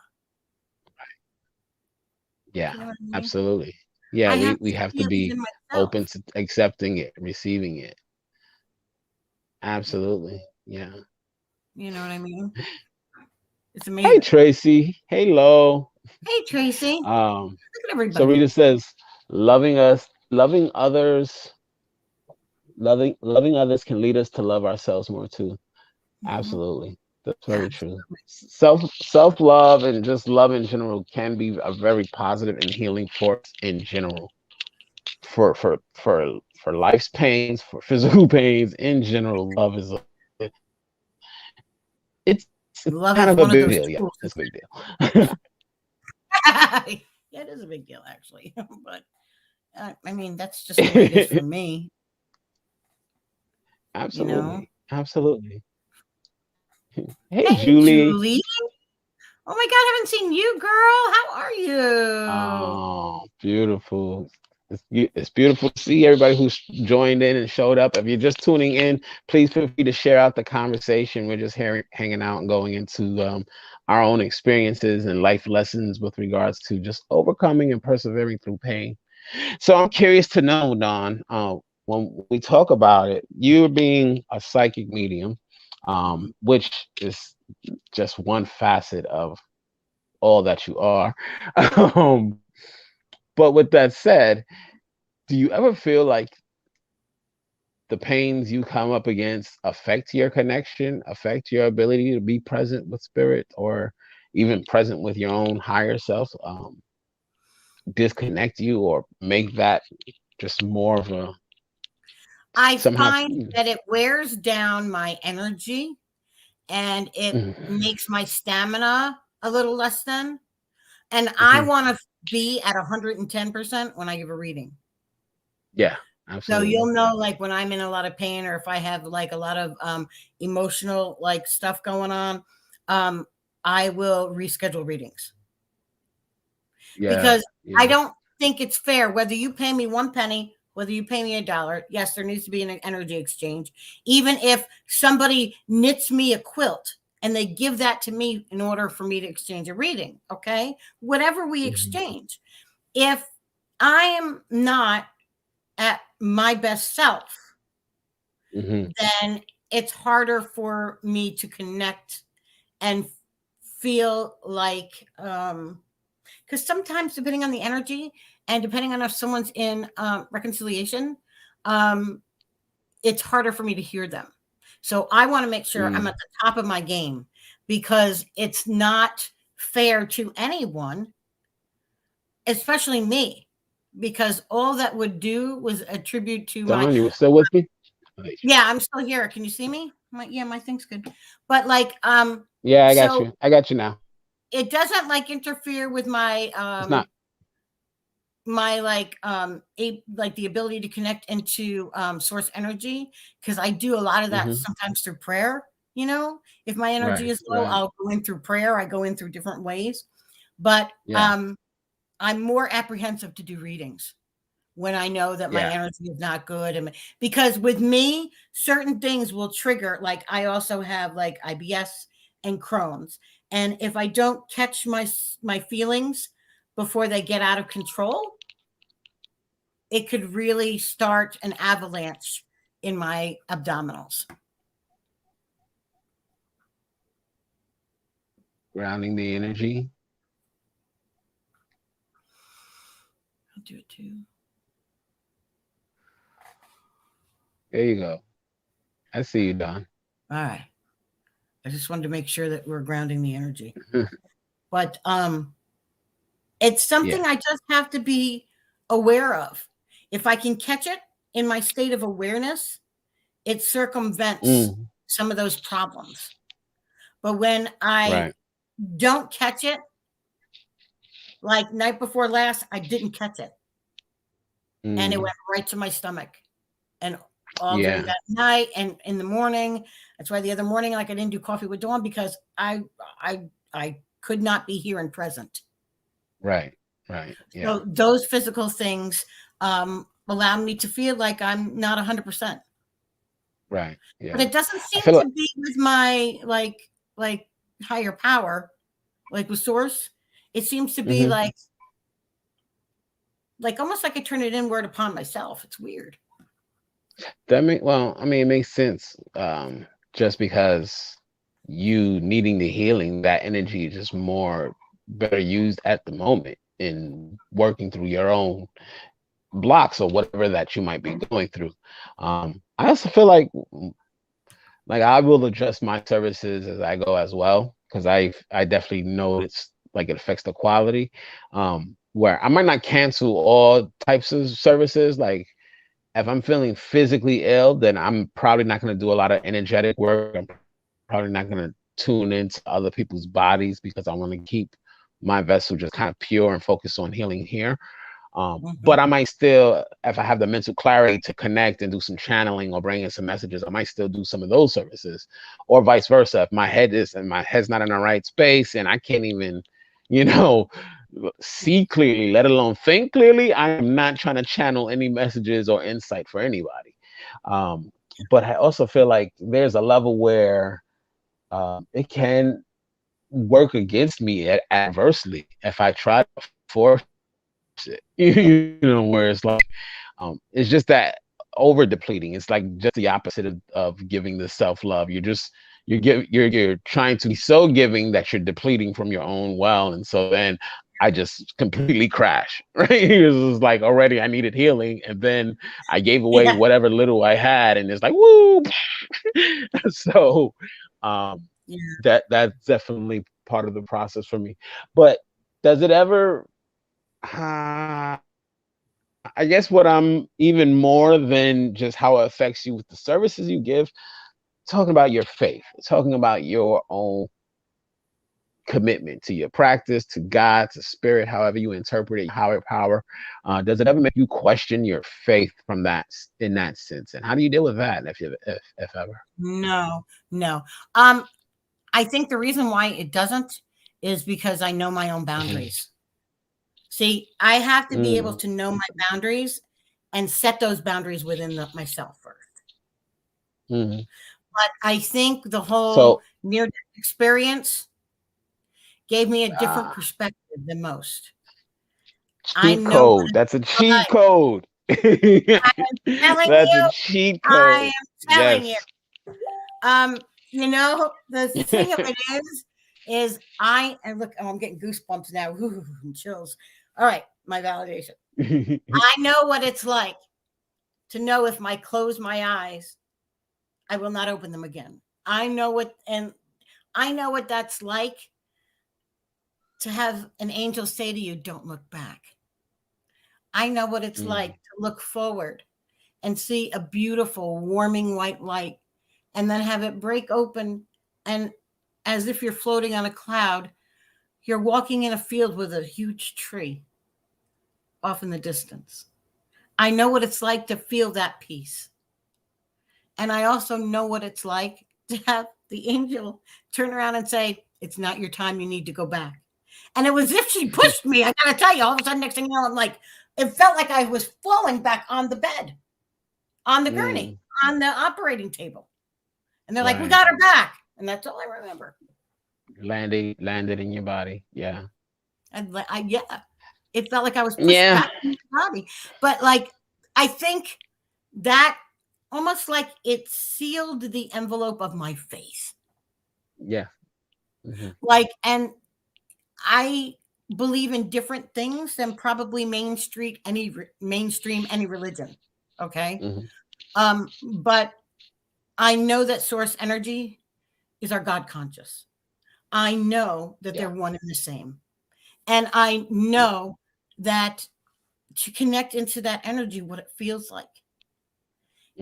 Yeah, You know what I mean? absolutely. Yeah, I have we to have to feel it be in open myself. to accepting it, receiving it. Absolutely. Yeah. You know what I mean? It's Hey, amazing. Tracy. Hey, Lo. Hey, Tracy. um Look at so everybody. Rita says, loving others, loving others can lead us to love ourselves more too. Mhm. Absolutely. That's very true. Absolutely. Self love and just love in general can be a very positive and healing force in general, for life's pains, for physical pains in general. Love is it's Love kind is of a one of big those deal. Yeah, tools. it's a big deal. Yeah, it is a big deal, actually. But I mean, that's just the way it is for me. You know. Absolutely. Absolutely. Hey, Hey, Julie. Julie. Oh my God, I haven't seen you, girl. How are you? Oh, beautiful. It's beautiful to see everybody who's joined in and showed up. If you're just tuning in, please feel free to share out the conversation. We're just here hanging out and going into our own experiences and life lessons with regards to just overcoming and persevering through pain. So I'm curious to know, Don, when we talk about it, you being a psychic medium, which is just one facet of all that you are. um, but with that said, do you ever feel like the pains you come up against affect your connection, affect your ability to be present with spirit, or even present with your own higher self? Disconnect you or make that just more of a I somehow. find that it wears down my energy and it Mhm, makes my stamina a little less than. And I mhm. want to be at 110% when I give a reading. Yeah, So absolutely. you'll know, like, when I'm in a lot of pain or if I have like a lot of emotional like stuff going on, um, I will reschedule readings Yeah, because I yeah. don't think it's fair whether you pay me one penny, whether you pay me a dollar. Yes, there needs to be an energy exchange. Even if somebody knits me a quilt and they give that to me in order for me to exchange a reading, okay? Whatever we Mhm, exchange, if I am not at my best self, mhm. then it's harder for me to connect and feel like because sometimes depending on the energy and depending on if someone's in reconciliation, um, it's harder for me to hear them. So I want to make sure I'm Mm. at the top of my game because it's not fair to anyone, especially me, because all that would do was attribute to my. Don, you were still with me? Like, Yeah, I'm still here. Can you see me? Yeah, my thing's good. But like yeah, I got so you. I got you now. it doesn't like interfere with my It's not. like the ability to connect into source energy because I do a lot of that Hmm. sometimes through prayer. If my energy Right, is low, right. I'll go in through prayer. I go in through different ways, but Yeah, I'm more apprehensive to do readings when I know that my yeah. energy is not good. And because with me, certain things will trigger, like I also have like IBS and Crohn's. And if I don't catch my feelings before they get out of control, it could really start an avalanche in my abdominals. Grounding the energy. I'll do it too. There you go. I see you, Don. All right. I just wanted to make sure that we're grounding the energy. But it's Yeah. something I just have to be aware of. If I can catch it in my state of awareness, it circumvents Mm. some of those problems. But when I Right. don't catch it, like night before last, I didn't catch it. And it Mm. went right to my stomach. And all during Yeah. that night and in the morning. That's why the other morning, like I didn't do coffee with Dawn because I could not be here and present. Right. Right. Yeah. So those physical things allow me to feel like I'm not 100%. Right. But Yeah. it doesn't I seem feel like. to be with my like higher power, like with source. It seems to be Hmm. like almost like I turn it inward upon myself. It's weird. That make well. I mean, it makes sense. Just because you needing the healing, that energy is just more better used at the moment in working through your own blocks or whatever that you might be going through. I also feel like I will adjust my services as I go as well because I definitely know it's like it affects the quality. Where I might not cancel all types of services. Like if I'm feeling physically ill, then I'm probably not going to do a lot of energetic work. I'm probably not going to tune into other people's bodies because I want to keep my vessel just kind of pure and focus on healing here. Mhm. But I might still, if I have the mental clarity to connect and do some channeling or bring in some messages, I might still do some of those services, or vice versa. If my head's not in the right space and I can't even, you know, see clearly, let alone think clearly, I am not trying to channel any messages or insight for anybody. But I also feel like there's a level where it can work against me adversely if I try to force it. Where it's like it's just that over depleting. It's like just the opposite of giving the self love. You're just you're trying to be so giving that you're depleting from your own well, and so then I just completely crash. Right, it was like already I needed healing, and then I gave away Yeah. whatever little I had, and it's like woo. So um, Yeah. that's definitely part of the process for me. But does it ever? I guess what I'm even more than just how it affects you with the services you give, talking about your faith, talking about your own commitment to your practice, to God, to spirit, however you interpret it, higher power. Does it ever make you question your faith from that in that sense? And how do you deal with that if ever? No, no. Um, I think the reason why it doesn't is because I know my own Mhm. boundaries. See, I have to be able Mm. to know my boundaries and set those boundaries within myself first. Mhm. But I think the whole So, near death experience gave me a different uh, perspective than most. I cheat know what code. it's That's a cheat like. code. Telling That's a you, cheat I code. am telling you. Yes. The thing of it is I and look, oh, I'm getting goosebumps now. Ooh, chills. All right, my validation. I know what it's like to know if I close my eyes, I will not open them again. I know what that's like to have an angel say to you, "Don't look back." I know what it's like Mm, to look forward and see a beautiful, warming white light and then have it break open and as if you're floating on a cloud, you're walking in a field with a huge tree off in the distance. I know what it's like to feel that peace. And I also know what it's like to have the angel turn around and say, "It's not your time. You need to go back." And it was as if she pushed me. I got to tell you, all of a sudden, next thing you know, I'm like, it felt like I was falling back on the bed, on the gurney, mm, on the operating table. And they're like, "We right. got her back." And that's all I remember. Landed in your body. Yeah. Yeah, it felt like I was pushed Yeah. back in my body. But like, I think that almost like it sealed the envelope of my faith. Yeah. Hmm. Like, and I believe in different things than probably mainstream any religion. Okay. Hmm. But I know that source energy is our God conscious. I know that Yeah. they're one and the same. And I Yeah. know that to connect into that energy, what it feels like.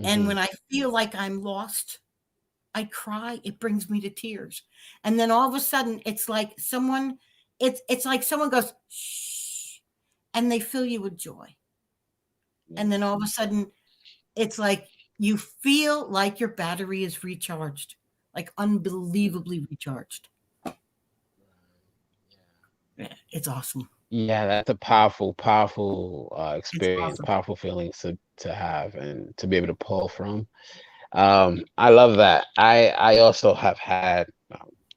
And Hmm. when I feel like I'm lost, I cry. It brings me to tears. And then all of a sudden, it's like someone goes, shh, and they fill you with joy. And Yeah. then all of a sudden, it's like you feel like your battery is recharged, like unbelievably recharged. Yeah, it's awesome. Yeah, that's a powerful, powerful It's experience, awesome. powerful feelings to have and to be able to pull from. I love that. I also have had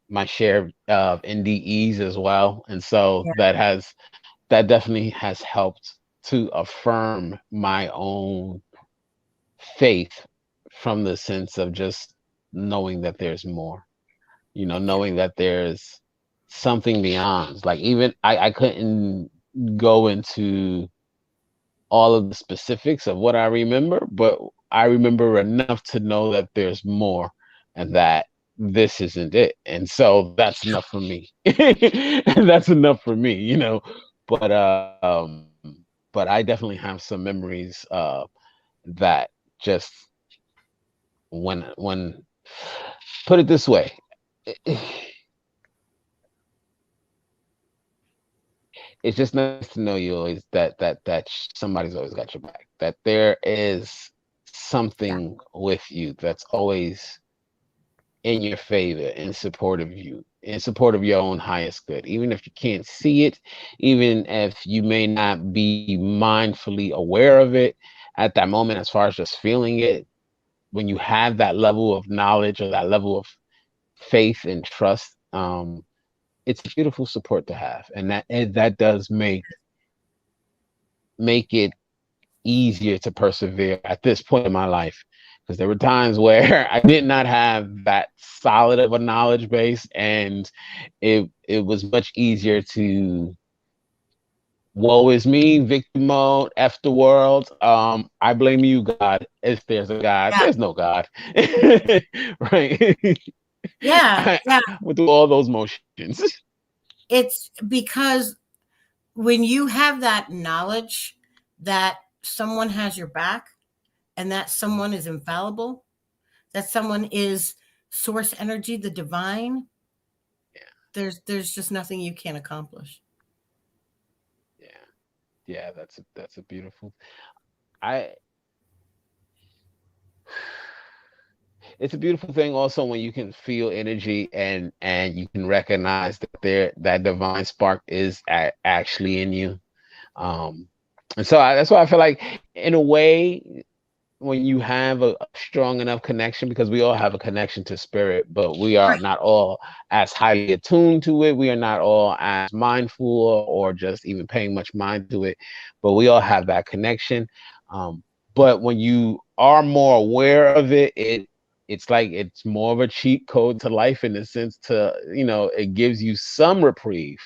my share of NDEs as well, and so Yeah, that definitely has helped to affirm my own faith from the sense of just knowing that there's more. yeah, Knowing that there's something beyond. Like even I couldn't go into all of the specifics of what I remember, but I remember enough to know that there's more and that this isn't it. And so that's enough for me. And that's enough for me. But but I definitely have some memories that just when put it this way, it's just nice to know you always that somebody's always got your back. That there is yeah, something with you that's always in your favor, in support of you, in support of your own highest good. Even if you can't see it, even if you may not be mindfully aware of it at that moment, as far as just feeling it, when you have that level of knowledge or that level of faith and trust, it's a beautiful support to have, and that does make it easier to persevere at this point in my life because there were times where I did not have that solid of a knowledge base, and it was much easier to woe is me, victim mode, F the world. I blame you, God. If there's a God, Yeah. there's no God, right? Yeah. I Yeah. went through all those motions. It's because when you have that knowledge that someone has your back and that someone is infallible, that someone is source energy, the divine, there's just nothing you can't accomplish. Yeah, yeah, that's a beautiful. I It's a beautiful thing also when you can feel energy and you can recognize that that divine spark is actually in you. Um, and so that's why I feel like, in a way, when you have a strong enough connection, because we all have a connection to spirit, but we are Right. not all as highly attuned to it. We are not all as mindful or just even paying much mind to it, but we all have that connection. Um, but when you are more aware of it, it's like it's more of a cheat code to life, in the sense to, it gives you some reprieve.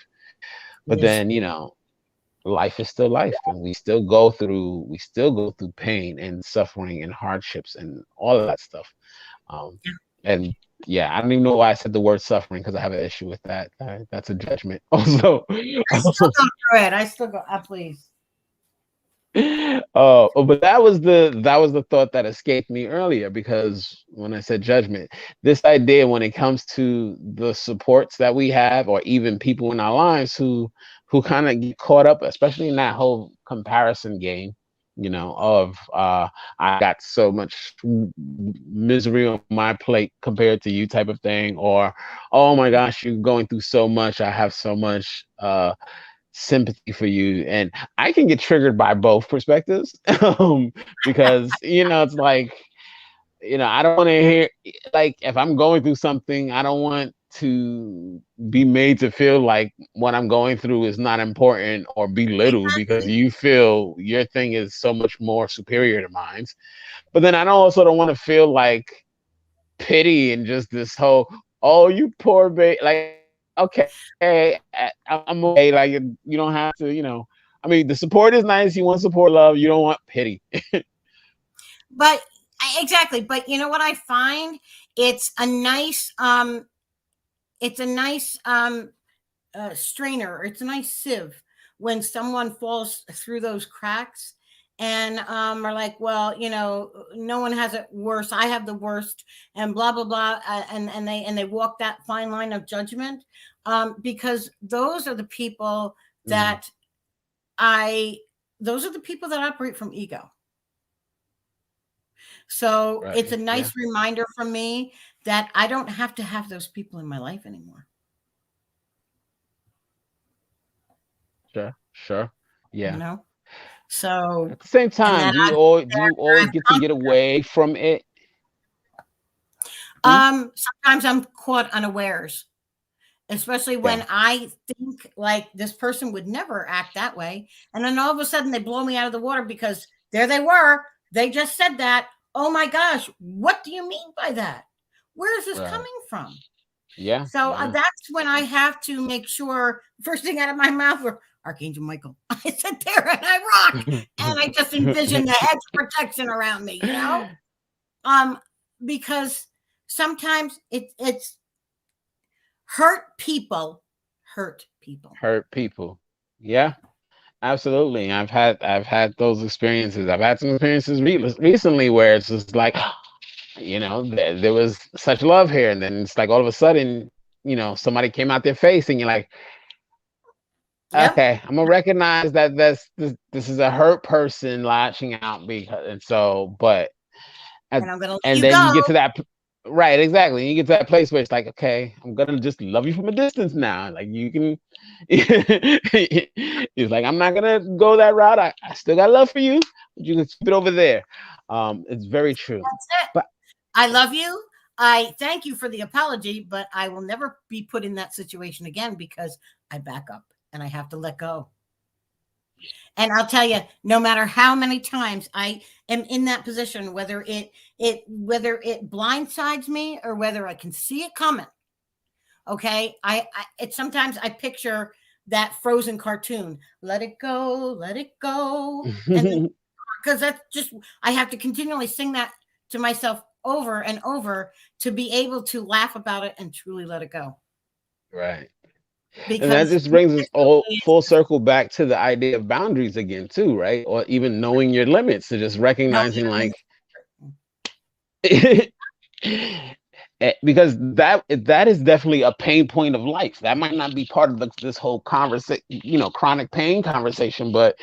It But is. then, life is still life, and we still go through pain and suffering and hardships and all of that stuff. um and yeah, I don't even know why I said the word suffering, because I have an issue with that. That's a judgment also. I still go through it. I still go, please. But that was the thought that escaped me earlier, because when I said judgment, this idea, when it comes to the supports that we have, or even people in our lives who kind of get caught up, especially in that whole comparison game, of I got so much misery on my plate compared to you, type of thing, or oh my gosh, you're going through so much, I have so much sympathy for you. And I can get triggered by both perspectives, because it's like, I don't want to hear, like, if I'm going through something, I don't want to be made to feel like what I'm going through is not important, or belittled because Exactly. you feel your thing is so much more superior to mine. But then I also don't want to feel like pity and just this whole, oh, you poor baby. Like, okay, I'm okay. Like, you don't have to, I mean, the support is nice. You want support, love. You don't want pity. But exactly. But you know what I find? It's a nice it's a nice strainer, or it's a nice sieve when someone falls through those cracks and are like, well, no one has it worse. I have the worst, and blah blah blah, and they walk that fine line of judgment, because those are the people Mhm. that I those are the people that operate from ego. So it's a Right. nice Yeah. reminder for me that I don't have to have those people in my life anymore. Sure. Sure. You Yeah. know. So, At the same and time, that do you always I've get to get away from it? Hmm? sometimes I'm caught unawares, especially when Yeah. I think like this person would never act that way. And then all of a sudden they blow me out of the water because there they were. They just said that. Oh my gosh, what do you mean by that? Where is this Right. coming from? Yeah. So Yeah. that's when I have to make sure first thing out of my mouth were Archangel Michael. I sit there and I rock and I just envision the hedge of protection around me. Um, because sometimes it's hurt people hurt people. Hurt people. Yeah. Absolutely. I've had those experiences. I've had some experiences recently where it's just like, there was such love here, and then it's like all of a sudden, somebody came out their face, and you're like, Yep. okay, I'm gonna recognize that this is a hurt person lashing out, because, and so, but at, And I'm gonna let and you then you go. get to that, right, exactly, you get to that place where it's like, okay, I'm gonna just love you from a distance now. Like, you can, it's like, I'm not gonna go that route. I still got love for you, but you can keep it over there. It's very true. That's it. But I love you. I thank you for the apology, but I will never be put in that situation again because I back up and I have to let go. And I'll tell you, no matter how many times I am in that position, whether it blindsides me or whether I can see it coming, okay, I it sometimes I picture that Frozen cartoon, let it go, and because that's just I have to continually sing that to myself over and over to be able to laugh about it and truly let it go. Right. And that Because just brings us all full circle back to the idea of boundaries again, too, right? Or even knowing your limits, to just no, recognizing like because that is definitely a pain point of life. That might not be part of this whole conversation, chronic pain conversation, but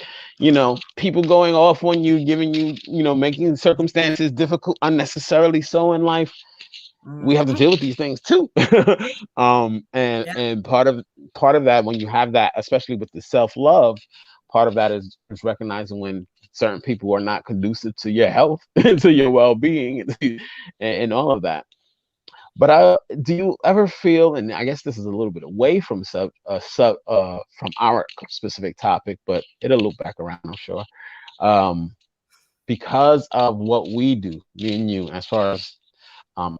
people going off on you, giving you, making circumstances difficult unnecessarily so in life. We have to mhm, deal with these things too. And yeah, part of that, when you have that, especially with the self-love, part of that is recognizing when certain people are not conducive to your health, to your well-being, and all of that. But do you ever feel, and I guess this is a little bit away from from our specific topic, but it'll loop back around, I'm sure. Um, because of what we do, me and you, as far as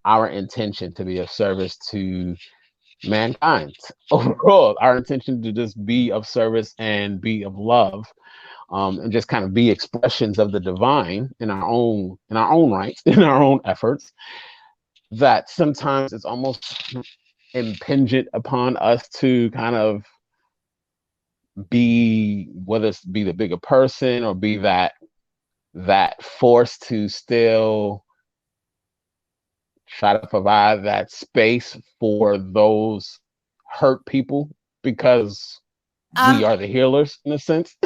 our intention to be of service to mankind overall, our intention to just be of service and be of love, and just kind of be expressions of the divine in our own rights, in our own efforts. That sometimes it's almost impingent upon us to kind of be, whether it's be the bigger person or be that force to still try to provide that space for those hurt people, because we um, are the healers in a sense.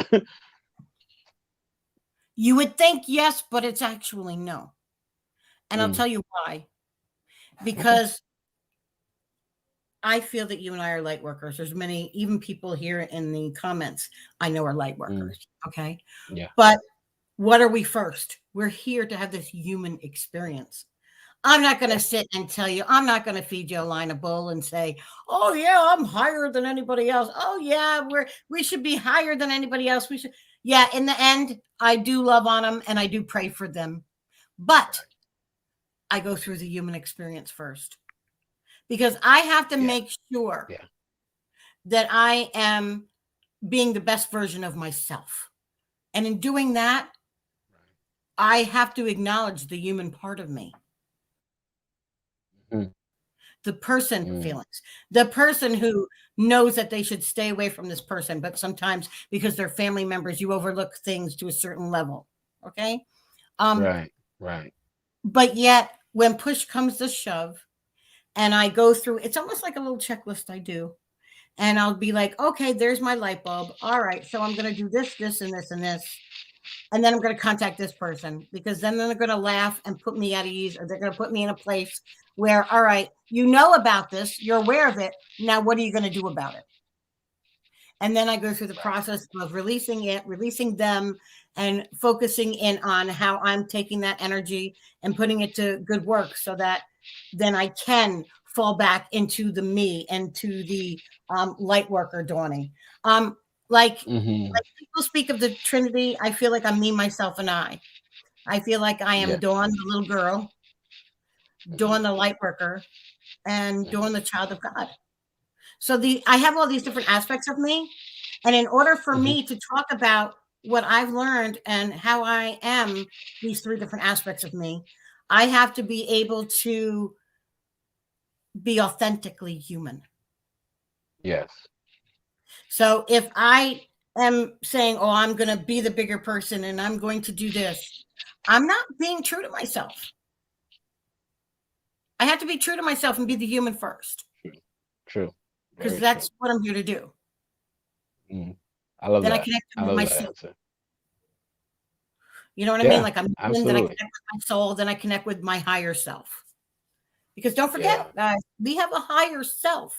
you would think yes, but it's actually no, and I'll Mm, tell you why. okay. Because I feel that you and I are light workers. There's many, even people here in the comments I know are light Mm, workers. Okay. yeah. But what are we first? We're here to have this human experience. I'm not going to Yeah. sit and tell you, I'm not going to feed you a line of bull and say, oh, yeah, I'm higher than anybody else. Oh, yeah, we should be higher than anybody else. We should. Yeah. In the end, I do love on them and I do pray for them. But I go through the human experience first because I have to Yeah. make sure Yeah. that I am being the best version of myself. And in doing that, I have to acknowledge the human part of me, Mm, the person mm, feelings, the person who knows that they should stay away from this person, but sometimes because they're family members, you overlook things to a certain level. Okay. Um, right. Right. but yet when push comes to shove and I go through, it's almost like a little checklist I do. And I'll be like, okay, there's my light bulb. All right. So I'm going to do this, this, and this, and this. And then I'm going to contact this person because then they're going to laugh and put me at ease, or they're going to put me in a place where, all right, you know about this, you're aware of it. Now, what are you going to do about it? And then I go through the Right. process of releasing it, releasing them, and focusing in on how I'm taking that energy and putting it to good work so that then I can fall back into the me and to the light worker dawning. Um, Hmm. like people speak of the Trinity, I feel like I'm me, myself, and I. I feel like I am Yes. Dawn, the little girl, Dawn, Hmm. the light worker, and Dawn, Hmm. the child of God. So the I have all these different aspects of me, and in order for Hmm. me to talk about what I've learned and how I am these three different aspects of me, I have to be able to be authentically human. Yes. So if I am saying, "Oh, I'm going to be the bigger person and I'm going to do this," I'm not being true to myself. I have to be true to myself and be the human first True. True. because Very true. that's what I'm here to do. Mm. I love Then I that. connect I with love my that soul. answer. You know what I mean? Yeah. Like I'm human, then I Absolutely. connect with my soul, then I connect with my higher self. Because don't Yeah. forget, guys, we have a higher self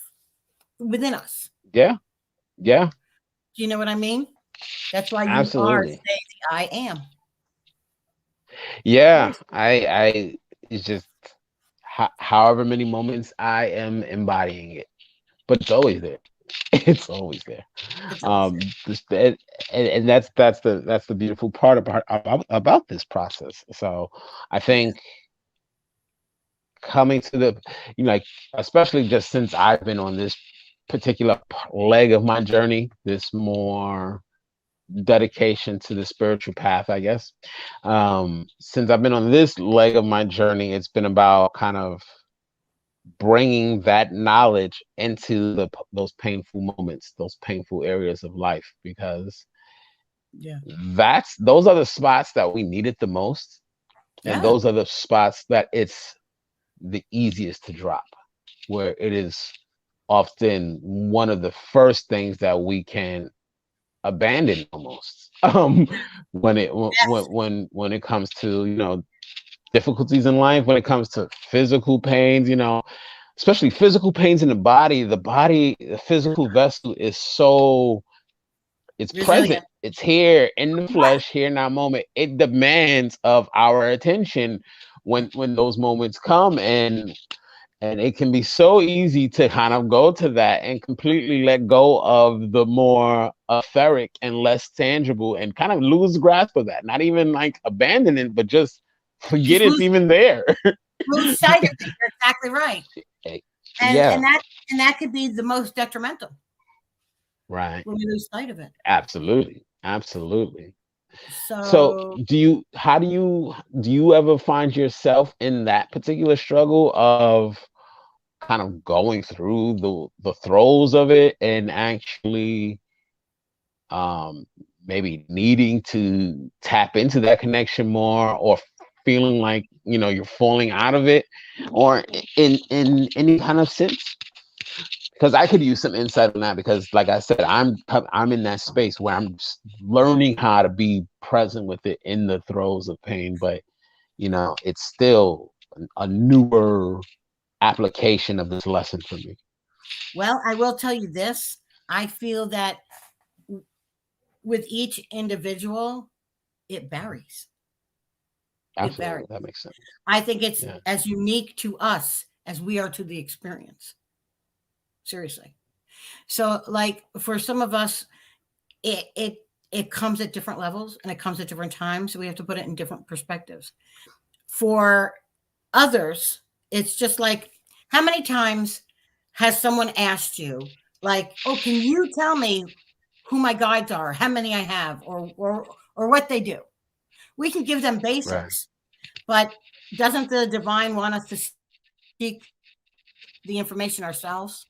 within us. Yeah. Yeah. Do you know what I mean? That's why you are Absolutely. say the I am. Yeah. Very I it's just however many moments I am embodying it, but it's always there. It's always there. It's always there. Just, and that's the beautiful part about this process. So I Yeah. think coming to the, like, especially just since I've been on this particular leg of my journey, this more dedication to the spiritual path, I guess. Since I've been on this leg of my journey, it's been about kind of bringing that knowledge into those painful moments, those painful areas of life, because Yeah. those are the spots that we need it the most, and Yeah. those are the spots that it's the easiest to drop, where it is often one of the first things that we can abandon almost. When it Yes. when it comes to, difficulties in life, when it comes to physical pains, especially physical pains in the physical vessel is so, it's present, Resilient. it's here in the Yeah. flesh, here in our moment. It demands of our attention when those moments come, and it can be so easy to kind of go to that and completely let go of the more etheric and less tangible, and kind of lose grasp of that. Not even like abandon it, but just forget Just it's even there. lose sight of it. You're exactly right. And Yeah, and that and that could be the most detrimental right. when we lose sight of it. Absolutely. Absolutely. So So do you ever find yourself in that particular struggle of kind of going through the throes of it, and actually um maybe needing to tap into that connection more, or feeling like, you're falling out of it, or in any kind of sense? Because I could use some insight on that, because like I said, I'm in that space where I'm just learning how to be present with it in the throes of pain, but it's still a newer application of this lesson for me. well, I will tell you this. I feel that with each individual, it varies. It Absolutely, varies. that makes sense. I think it's Yeah. as unique to us as we are to the experience. Seriously. So, like for some of us, it comes at different levels and it comes at different times. So we have to put it in different perspectives. For others, it's just like how many times has someone asked you, like, "Oh, can you tell me who my guides are, how many I have, or what they do?" We can give them Right. basics, but doesn't the divine want us to seek the information ourselves?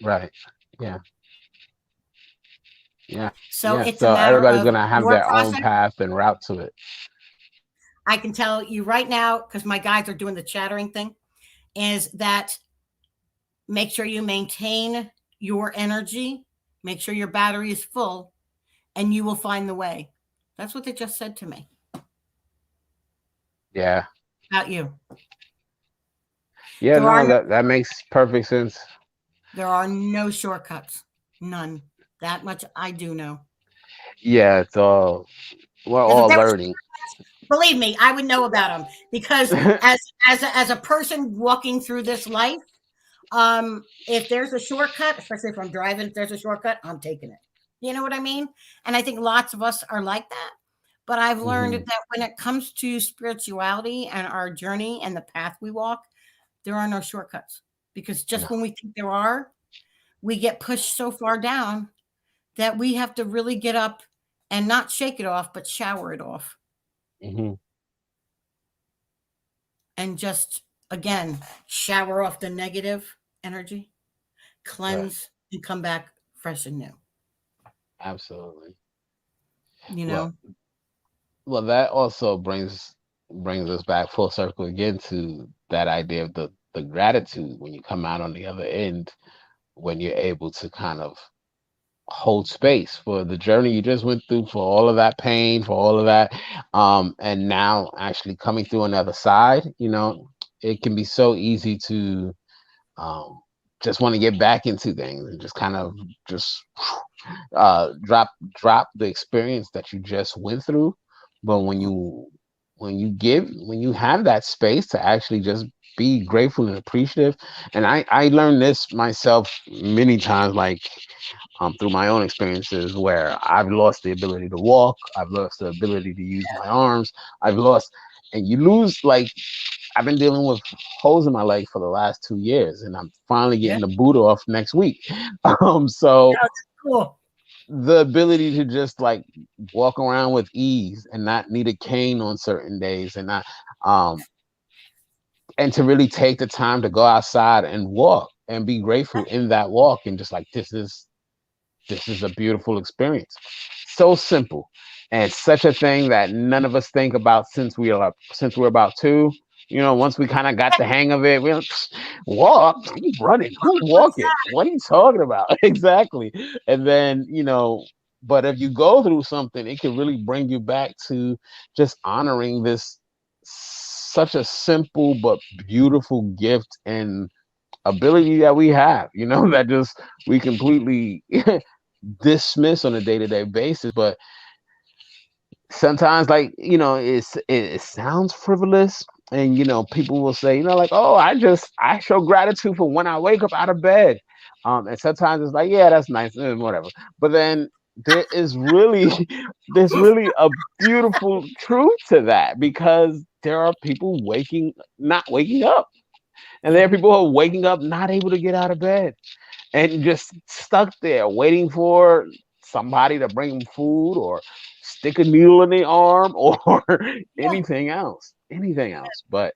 Right. Yeah. Yeah. So Yeah. it's a So matter everybody's of gonna have your their own process. path and route to it. I can tell you right now, because my guides are doing the chattering thing, is that make sure you maintain your energy, make sure your battery is full, and you will find the way. That's what they just said to me Yeah. about you. Yeah. There are No, no, that makes perfect sense. there are no shortcuts, none. That much I do know. Yeah. It's all, we're Because if all there was, learning. believe me, I would know about them. Because as a person walking through this life, if there's a shortcut, especially if I'm driving, if there's a shortcut, I'm taking it. You know what I mean? And I think lots of us are like that. But I've learned Hmm. that when it comes to spirituality and our journey and the path we walk, there are no shortcuts. Because just No. when we think there are, we get pushed so far down that we have to really get up and not shake it off, but shower it off Hmm. and just, again, shower off the negative energy, Right. cleanse, and come back fresh and new. Absolutely. You Well, know? that also brings us back full circle again to that idea of the gratitude when you come out on the other end, when you're able to kind of hold space for the journey you just went through, for all of that pain, for all of that, and now actually coming through on the other side. It can be so easy to um just want to get back into things, and just kind of just drop the experience that you just went through. But when you when you have that space to actually just be grateful and appreciative. And I learned this myself many times, like through my own experiences where I've lost the ability to walk, I've lost the ability to use my arms, I've lost, and you lose, like, I've been dealing with holes in my leg for the last 2 years, and I'm finally Yeah. getting the boot off next week. So Yeah, that's cool. the ability to just like walk around with ease and not need a cane on certain days, and not um and to really take the time to go outside and walk and be grateful in that walk, and just like, this is a beautiful experience. So simple, and such a thing that none of us think about since we're about two. Once we kind of got the hang of it, we don't walk. You running? Who's What is walking? What are you talking about? Exactly. And then, but if you go through something, it can really bring you back to just honoring this such a simple but beautiful gift and ability that we have, that just we completely dismiss on a day-to-day basis. But sometimes, like, it sounds frivolous, and people will say, like, oh, I show gratitude for when I wake up out of bed. And sometimes it's like, yeah, that's nice, whatever. But then there is really there's really a beautiful truth to that, because there are people not waking up, and there Yeah. are people who are waking up not able to get out of bed, and just stuck there waiting for somebody to bring them food, or stick a needle in their arm, or Yeah. anything else. But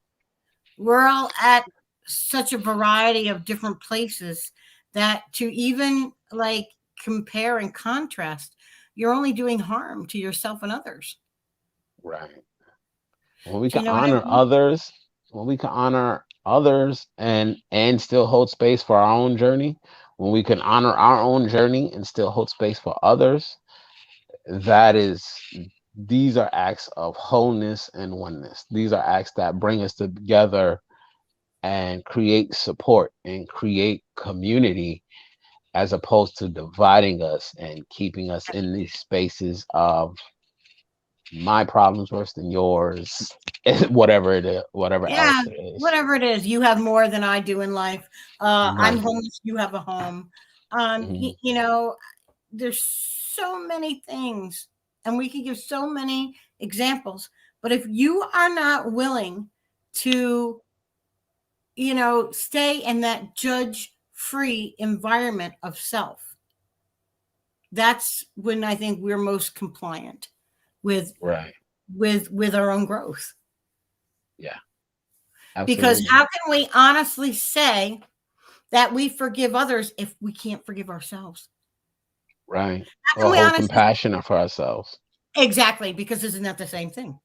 We're all at such a variety of different places that to even like compare and contrast, you're only doing harm to yourself and others. right, when we Do can you know what I honor mean? others, and still hold space for our own journey, when we can honor our own journey and still hold space for others, that is these are acts of wholeness and oneness. These are acts that bring us together and create support and create community, as opposed to dividing us and keeping us in these spaces of my problems worse than yours, whatever it is, whatever Yeah, else it is. whatever it is, you have more than I do in life. I'm Right. homeless, you have a home. Mhm. There's so many things, and we could give so many examples. But if you are not willing to, stay in that judge free environment of self, that's when I think we're most compliant with Right. with our own growth. Yeah. Because Absolutely. how can we honestly say that we forgive others if we can't forgive ourselves? Right. How can Or we hold honestly compassion for ourselves. exactly, because isn't that the same thing?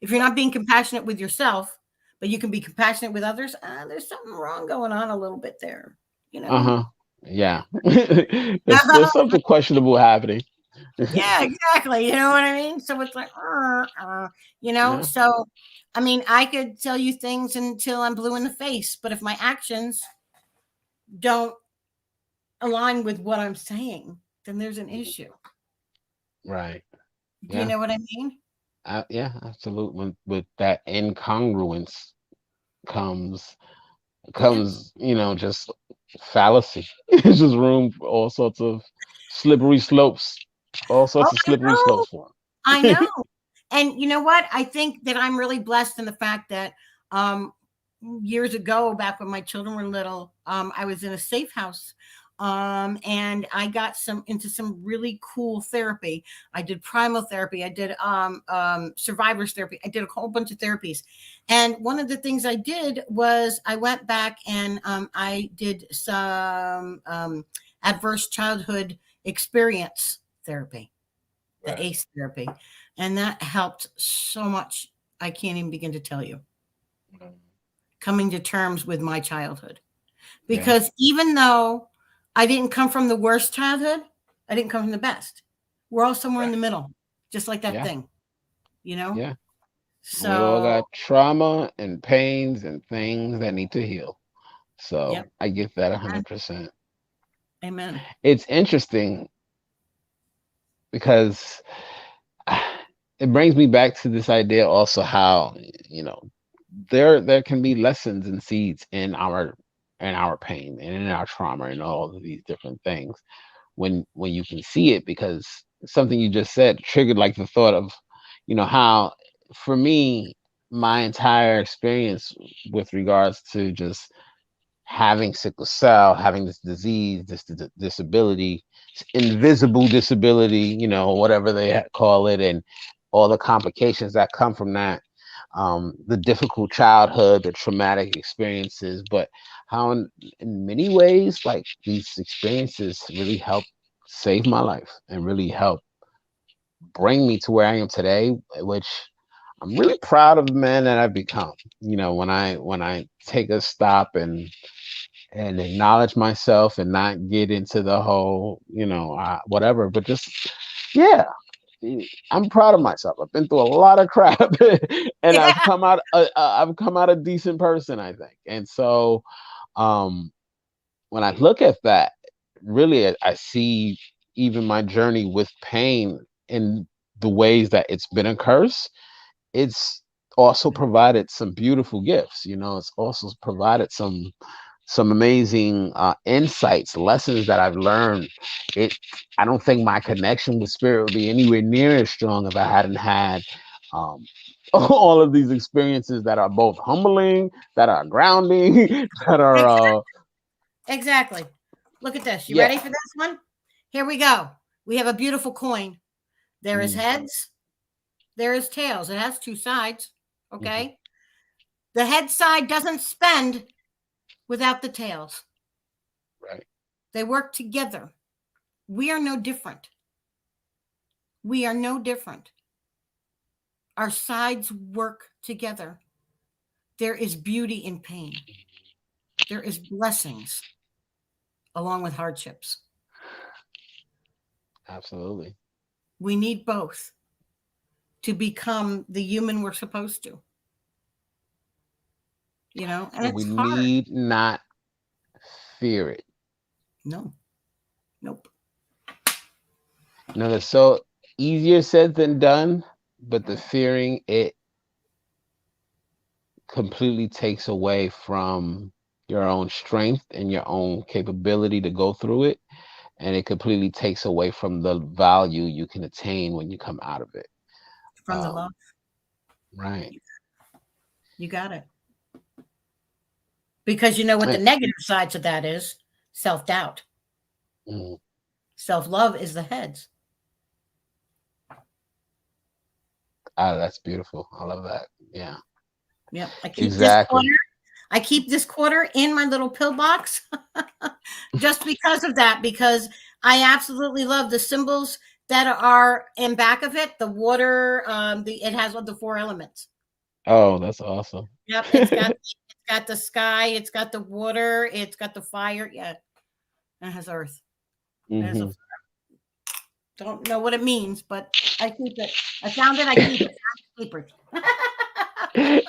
If you're not being compassionate with yourself, but you can be compassionate with others, there's something wrong going on a little bit there, you know? Uh-huh. Yeah. There's something questionable happening. Yeah, exactly. You know what I mean? So it's like, Yeah. so I mean, I could tell you things until I'm blue in the face, but if my actions don't align with what I'm saying, then there's an issue. Right. Do you Yeah. know what I mean? Yeah, absolutely. With that incongruence comes Yeah. just fallacy. It's just room for slippery slopes, all Oh, sorts of I slippery know. slopes for I 'em. know. And you know what? I think that I'm really blessed in the fact that um, years ago, back when my children were little, I was in a safe house. And I got into some really cool therapy. I did primal therapy. I did survivors therapy. I did a whole bunch of therapies. And one of the things I did was I went back and I did some adverse childhood experience therapy, the Right. ACE therapy. And that helped so much. I can't even begin to tell you, coming to terms with my childhood. Yeah. Because even though I didn't come from the worst childhood, I didn't come from the best. We're all somewhere in the Right. middle, just like that Yeah. thing, you know? Yeah. We all So, got trauma and pains and things that need to heal. So yep. I get that Amen. 100%. Amen. It's interesting because it brings me back to this idea also how, you know, there can be lessons and seeds in our pain and in our trauma and all of these different things when you can see it, because something you just said triggered like the thought of, you know, how for me my entire experience with regards to just having sickle cell, having this disease, this disability, invisible disability, you know, whatever they call it, and all the complications that come from that, the difficult childhood, the traumatic experiences, but how in many ways, like these experiences really help save my life and really help bring me to where I am today, which I'm really proud of the man that I've become. You know, when I take a stop and acknowledge myself and not get into the whole, you know, whatever, but just, yeah, I'm proud of myself. I've been through a lot of crap, and Yeah. I've come out a decent person, I think. And so, um, when I look at that, really, I see even my journey with pain in the ways that it's been a curse. It's also provided some beautiful gifts. You know, it's also provided some amazing insights, lessons that I've learned. It, I don't think my connection with spirit would be anywhere near as strong if I hadn't had um, all of these experiences that are both humbling, that are grounding, that are Exactly. Look at this. You yeah. ready for this one? Here we go. We have a beautiful coin. There is Mm, heads, there is tails. It has two sides. mhm, Okay. The head side doesn't spend without the tails. right. They work together. We are no different. We are no different. Our sides work together. There is beauty in pain. There is blessings along with hardships. Absolutely. We need both to become the human we're supposed to, and And we it's hard. need not fear it. No, nope. You know, that's so easier said than done, but the fearing it completely takes away from your own strength and your own capability to go through it, and it completely takes away from the value you can attain when you come out of it. From the love, Right. you got it. Because you know what the Eh, negative side to that is? Self doubt. mm, Self love is the heads. that's beautiful. I love that. Yeah. Yep. I keep this Exactly. quarter. I keep this quarter in my little pill box just because of that. Because I absolutely love the symbols that are in back of it. The water. It has the four elements. Oh, that's awesome. Yep. It's got the sky. It's got the water. It's got the fire. Yeah. And it has earth. It has a, Hmm. don't know what it means, but I keep it. I found it. I keep it. I keep it.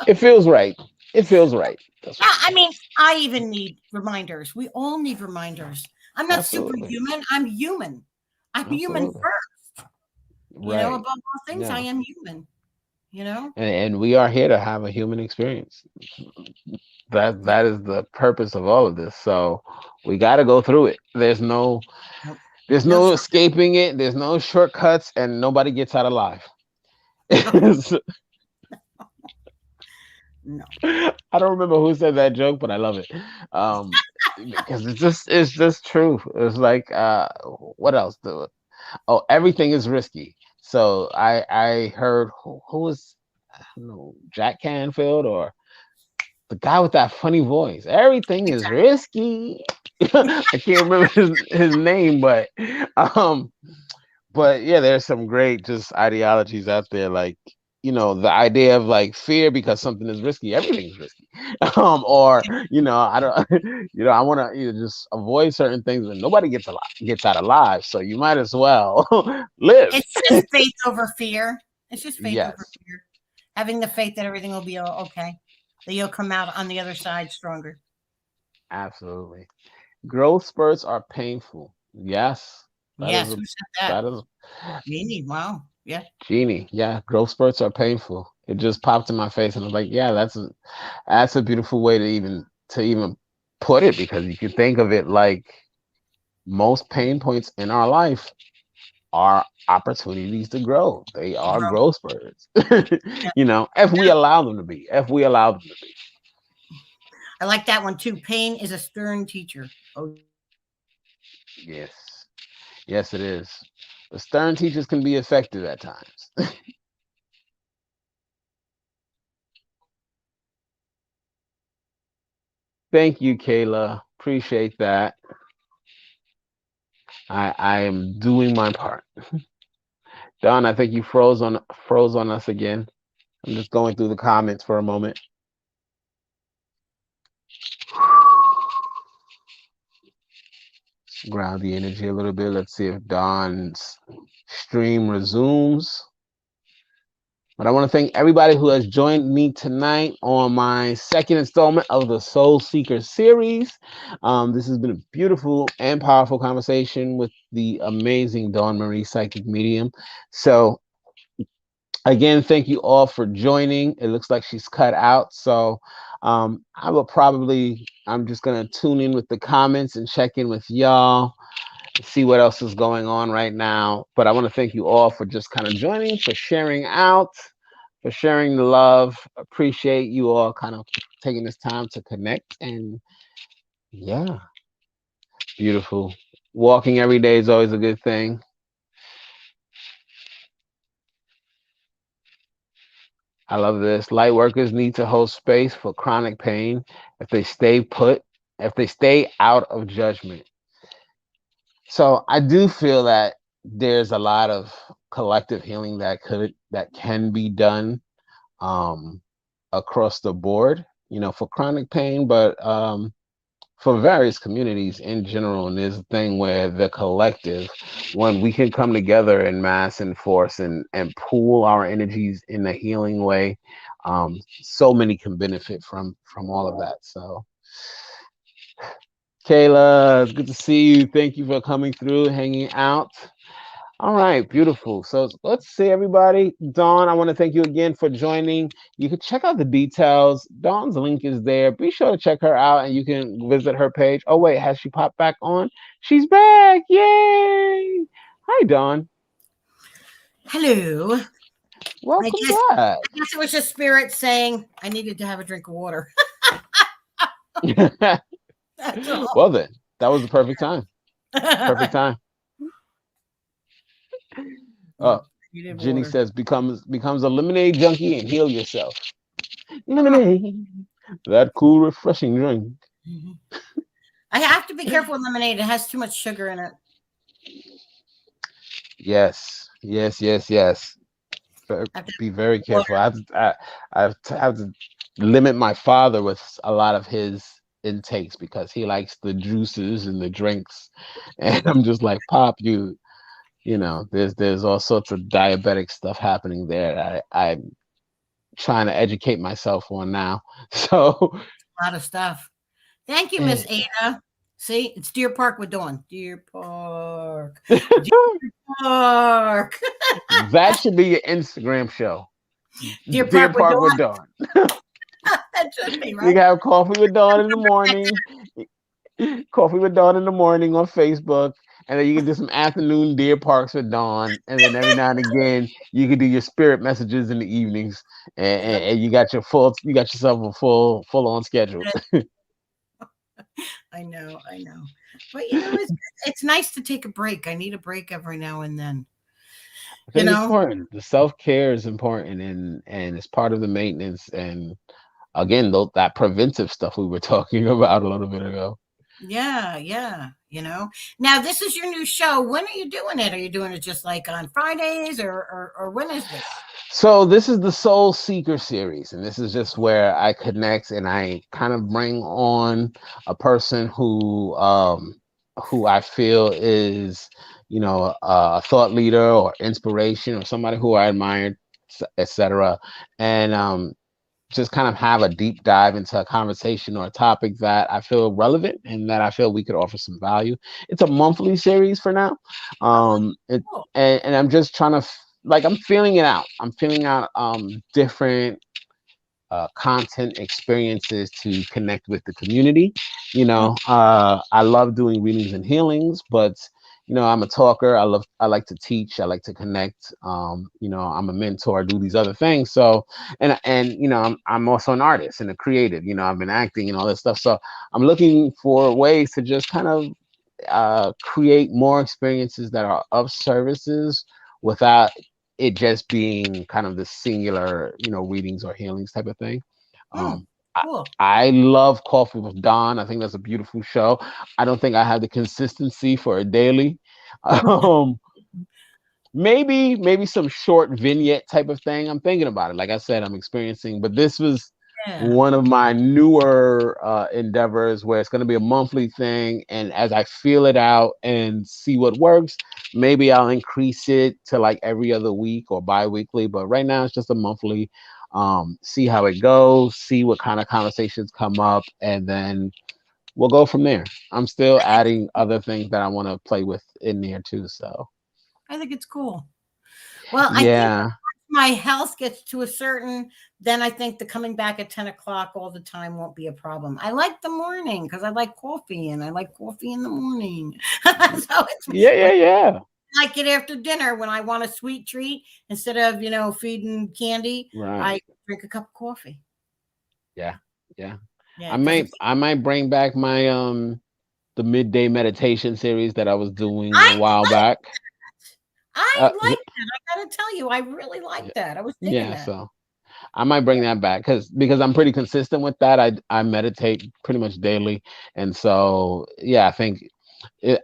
It feels right. It feels right. That's Yeah, what I it mean, feels. I even need reminders. We all need reminders. I'm not Absolutely. superhuman. I'm human. I'm human Absolutely. first. Right. Above all things, I No. am human. You know. And we are here to have a human experience. Yep. That is the purpose of all of this. So we got to go through it. Nope. There's No no shortcut. escaping it. There's no shortcuts, and nobody gets out alive. No. So, No. I don't remember who said that joke, but I love it. Because it's just true. It's like what else? Everything is risky. So I heard who was, I don't know, Jack Canfield or the guy with that funny voice. Everything is Exactly. risky. I can't remember his name, um, but yeah, there's some great just ideologies out there, like, you know, the idea of like fear because something is risky. Everything's risky. Or you know, I don't, you know, I want to just avoid certain things, and nobody gets out alive. So you might as well live. It's just faith over fear. It's just faith over Yes, fear. Having the faith that everything will be okay. That you'll come out on the other side stronger. absolutely. Growth spurts are painful. Yes, that is Yes. a Who said that? that is Amy. Wow. Yeah. Genie, yeah, growth spurts are painful. It just popped in my face, and I was like, yeah, that's a beautiful way to even put it, because you can think of it like most pain points in our life are opportunities to grow. They To are grow. growth spurts. Yeah. If we allow them to be, if we allow them to be. I like that one too. Pain is a stern teacher. Oh yeah. Yes, yes, it is. The stern teachers can be effective at times. Thank you, Kayla. Appreciate that. I am doing my part. Don, I think you froze on us again. I'm just going through the comments for a moment. Ground the energy a little bit. Let's see if Don's stream resumes. But I want to thank everybody who has joined me tonight on my second installment of the Soul Seeker series. This has been a beautiful and powerful conversation with the amazing Dawn Marie, psychic medium. So, again, thank you all for joining. It looks like she's cut out. So, I'm just going to tune in with the comments and check in with y'all, see what else is going on right now. But I want to thank you all for just kind of joining, for sharing out, for sharing the love. Appreciate you all kind of taking this time to connect. And yeah, beautiful. Walking every day is always a good thing. I love this. Light workers need to hold space for chronic pain if they stay put, if they stay out of judgment. So I do feel that there's a lot of collective healing that can be done um, across the board, for chronic pain, but for various communities in general. And there's a thing where the collective, when we can come together in mass and force and pool our energies in a healing way, so many can benefit from all of that. So, Kayla, it's good to see you. Thank you for coming through, hanging out. All right, beautiful. So let's see, everybody. Dawn, I want to thank you again for joining. You can check out the details. Dawn's link is there. Be sure to check her out, and you can visit her page. Oh, wait, has she popped back on? She's back. Yay. Hi, Dawn. Hello. I Welcome guess back. I guess it was just spirit saying I needed to have a drink of water. That's all. Well, then, that was the perfect time. Perfect time. Yeah, Oh, needed Jenny water. says becomes a lemonade junkie and heal yourself. Ah, Lemonade, that cool, refreshing drink. mhm. I have to be careful with lemonade. It has too much sugar in it. Yes, yes, yes, yes. I have to Be very water. careful. I have to limit my father with a lot of his intakes because he likes the juices and the drinks, and I'm just like, Pop, there's all sorts of diabetic stuff happening there. I'm trying to educate myself on now. So, A lot of stuff. Thank you, Miss Ada. See, it's Deer Park with Dawn. Deer Park. Deer Park. that should be your Instagram show. Deer Deer Park with Park with Dawn. Dawn. That should be You right. can have coffee with Dawn in the morning. Coffee with Dawn in the morning on Facebook, and then you can do some afternoon deer parks with Dawn, and then every now and again you can do your spirit messages in the evenings, and, Yep. and, and you got yourself a full on schedule. I know. But it's nice to take a break. I need a break every now and then. I You think it's know? important. The self care is important, and it's part of the maintenance. And again, that preventive stuff we were talking about a little bit ago. Yeah, yeah. Now this is your new show. When are you doing it? Are you doing it just like on Fridays or when is this? So this is the Soul Seeker series, and this is just where I connect and I kind of bring on a person who I feel is, a thought leader or inspiration or somebody who I admire, etc. And just kind of have a deep dive into a conversation or a topic that I feel relevant and that I feel we could offer some value. It's a monthly series for now. Oh, It cool. and I'm just trying to like I'm feeling it out. I'm feeling out different content experiences to connect with the community. Mm, I love doing readings and healings, but I'm a talker. I like to teach. I like to connect. I'm a mentor. I do these other things. So, and I'm also an artist and a creative. I've been acting and all this stuff. So I'm looking for ways to just kind of create more experiences that are of services without it just being kind of the singular, readings or healings type of thing. mm, Um, I, cool. I love Coffee with Dawn. I think that's a beautiful show. I don't think I have the consistency for a daily. Um, maybe some short vignette type of thing. I'm thinking about it. Like I said, I'm experiencing, but this was Yeah. one of my newer endeavors where it's going to be a monthly thing, and as I feel it out and see what works, maybe I'll increase it to like every other week or bi-weekly, but right now it's just a monthly. See how it goes, see what kind of conversations come up, and then we'll go from there. I'm still adding other things that I want to play with in there too, so I think it's cool. Well, I think yeah. my health gets to a certain, then I think the coming back at 10 o'clock all the time won't be a problem. I like the morning because I like coffee and I like coffee in the morning. So it's Yeah, yeah, when yeah. I like it after dinner when I want a sweet treat instead of, feeding candy, I Right. drink a cup of coffee. Yeah. Yeah. Yeah, I because might it's I might bring back my the midday meditation series that I was doing I a while like back. I Uh, like that. I gotta tell you, I really like yeah, that. I was digging yeah, that. so I might bring that back because I'm pretty consistent with that. I meditate pretty much daily, and so yeah, I think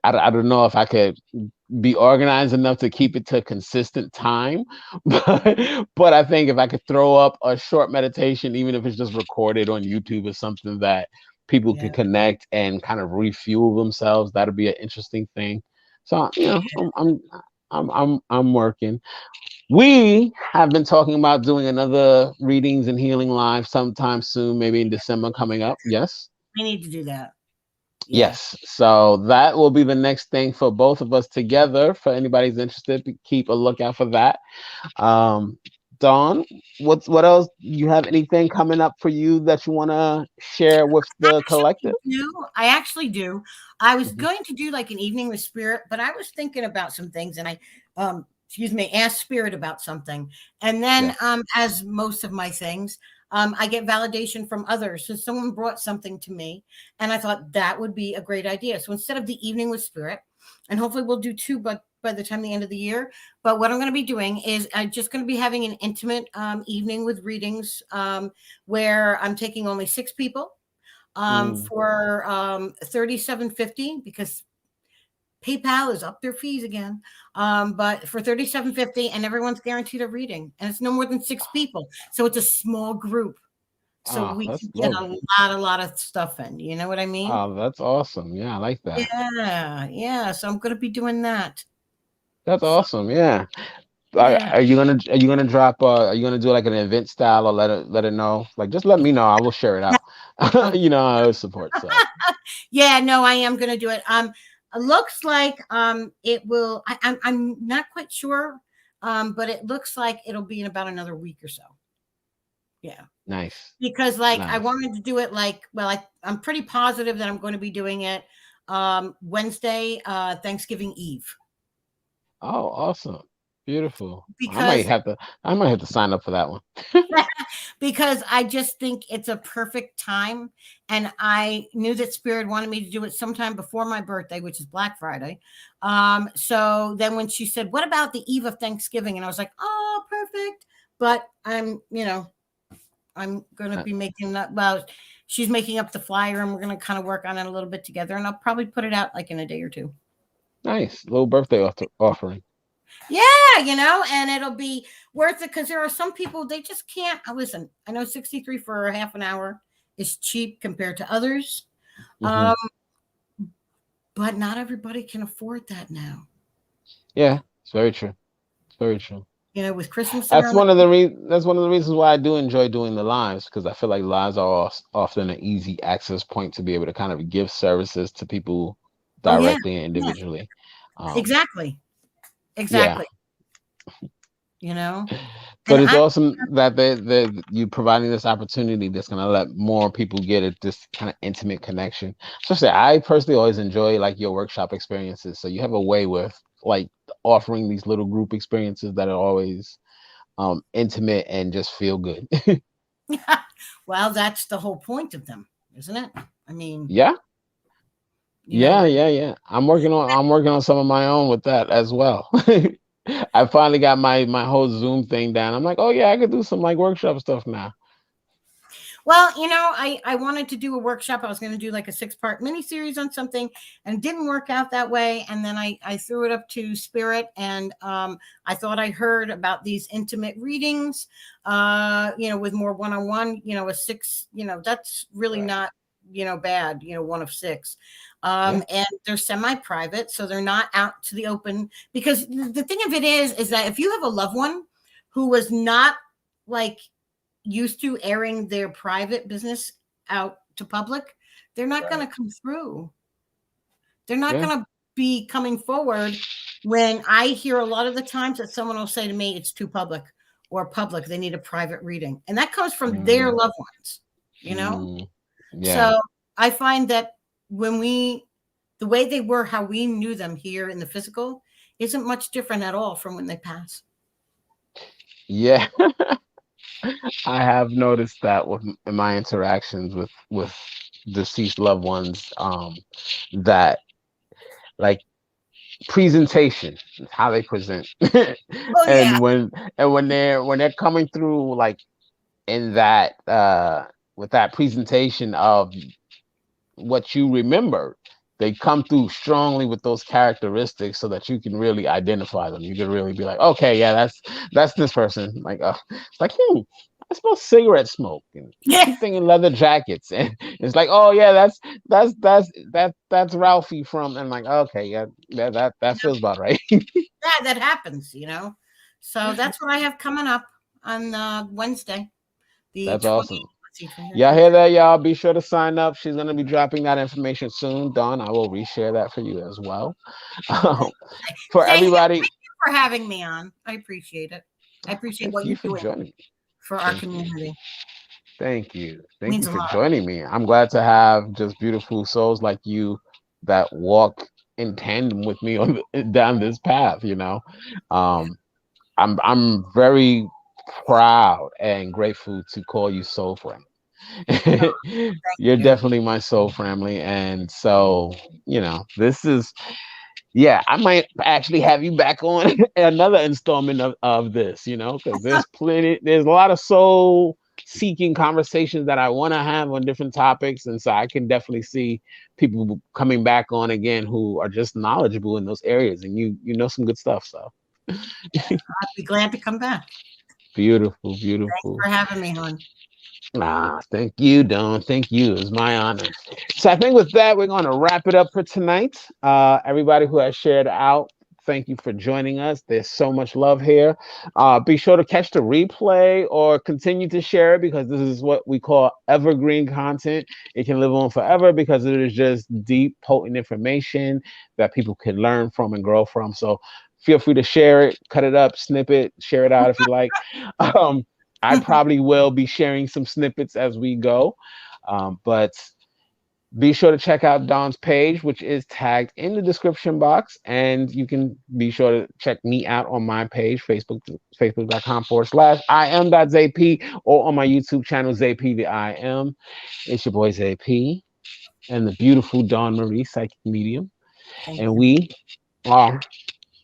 I don't know if I could be organized enough to keep it to a consistent time, but I think if I could throw up a short meditation, even if it's just recorded on YouTube or something that people Yeah. could connect and kind of refuel themselves, that'd be an interesting thing. So I'm working. We have been talking about doing another readings and healing live sometime soon, maybe in December coming up. Yes. We need to do that. Yeah. Yes. So that will be the next thing for both of us together. For anybody's interested, keep a lookout for that. Um, Dawn, what else? You have anything coming up for you that you want to share with the collective? I actually do. I was Mhm. going to do like an evening with spirit, but I was thinking about some things and I excuse me, asked spirit about something. And then Yes. as most of my things, I get validation from others. So someone brought something to me and I thought that would be a great idea. So instead of the evening with spirit, and hopefully we'll do two but by the time the end of the year. But what I'm going to be doing is I'm just going to be having an intimate evening with readings where I'm taking only 6 people Mm. for 37.50 because PayPal is up their fees again. But for 37.50 and everyone's guaranteed a reading and it's no more than 6 people. So it's a small group. So Oh, we that's can get lovely. a lot of stuff in. You know what I mean? Oh, that's awesome. Yeah, I like that. Yeah, yeah. So I'm gonna be doing that. That's So awesome. Yeah. yeah. Are you gonna drop are you gonna do like an event style or let it know? Like just let me know. I will share it out. Oh, I always support. So yeah, no, I am gonna do it. It looks like it will. I'm not quite sure, but it looks like it'll be in about another week or so. Yeah, nice. because like I Nice. wanted to do it like well, I'm pretty positive that I'm going to be doing it Wednesday, Thanksgiving Eve, Oh, awesome. Beautiful. because I might have to sign up for that one. because I just think it's a perfect time. And I knew that Spirit wanted me to do it sometime before my birthday, which is Black Friday. So then when she said, "What about the eve of Thanksgiving?" And I was like, "Oh, perfect." But I'm going to Uh, be making that. Well, she's making up the flyer and we're going to kind of work on it a little bit together. And I'll probably put it out like in a day or two. nice. Little birthday offering. Yeah, and it'll be worth it because there are some people they just can't. Listen, I know 63 for a half an hour is cheap compared to others, Hmm. um, but not everybody can afford that now. Yeah, it's very true. It's very true. With Christmas around the That's one of the reasons why I do enjoy doing the lives because I feel like lives are often an easy access point to be able to kind of give services to people oh yeah, directly and yeah, individually. Um, exactly, yeah, exactly. you know? But And it's I awesome that they you providing this opportunity that's going to let more people get it, this kind of intimate connection. Especially, I personally always enjoy like your workshop experiences. So you have a way with like offering these little group experiences that are always intimate and just feel good. well, that's the whole point of them, isn't it? I mean, Yeah, you yeah, know, yeah, yeah. I'm working on some of my own with that as well. I finally got my whole Zoom thing down. I'm like, oh yeah, I could do some like workshop stuff now. well, I wanted to do a workshop. I was going to do like a 6-part mini series on something, and it didn't work out that way. And then I threw it up to Spirit, and I thought I heard about these intimate readings, with more one on one. A six, that's really Right. not bad. One of six, Yeah. and they're semi private, so they're not out to the open. Because the thing of it is that if you have a loved one who was not like used to airing their private business out to public, they're not going Right. to come through. They're not Yeah. going to be coming forward when I hear a lot of the times that someone will say to me, it's too public or public. They need a private reading. And that comes from their Mm, loved ones, you know? mm, yeah. So I find that the way they were, how we knew them here in the physical, isn't much different at all from when they pass. Yeah. I have noticed that in my interactions with deceased loved ones, that like presentation, how they present, Oh, yeah. and when they're coming through like in that with that presentation of what you remember, they come through strongly with those characteristics so that you can really identify them. You can really be like, okay, yeah, that's this person. Like, it's like, I smell cigarette smoke, and I Yeah. keep thinking leather jackets, and it's like, oh yeah, that's Ralphie from, and like, okay, yeah, that feels about right. Yeah, that happens. So that's what I have coming up on Wednesday, the That's 20th. awesome. Let's see, 20, Y'all 20. hear that, y'all? Be sure to sign up. She's gonna be dropping that information soon. Dawn, I will reshare that for you as well. Thank, For thank you everybody, for having me on. I appreciate it. I appreciate thank what you you're for doing joining me. for our Thank you. community. Thank you. It Thank you means a for lot. joining me. I'm glad to have just beautiful souls like you that walk in tandem with me down this path, Um, I'm very proud and grateful to call you soul friend. Oh, thank You're you. definitely my soul family. And so, this is, yeah, I might actually have you back on another installment of this, because there's a lot of soul seeking conversations that I want to have on different topics. And so I can definitely see people coming back on again who are just knowledgeable in those areas. And you know some good stuff. So I'd be glad to come back. beautiful, Thanks beautiful. for having me, hon. Thank you, Don. Thank you. It's my honor. So I think with that, we're going to wrap it up for tonight. Everybody who has shared out, thank you for joining us. There's so much love here. Be sure to catch the replay or continue to share it because this is what we call evergreen content. It can live on forever because it is just deep, potent information that people can learn from and grow from. So feel free to share it, cut it up, snip it, share it out if you like. Um, I probably will be sharing some snippets as we go. But be sure to check out Don's page, which is tagged in the description box. And you can be sure to check me out on my page, facebook.com/I am.Zay'P, or on my YouTube channel, Zay'P the I am. It's your boy Zay'P and the beautiful Dawn Marie, Psychic Medium. Thank And you. we are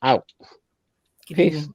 out. Good Peace. evening.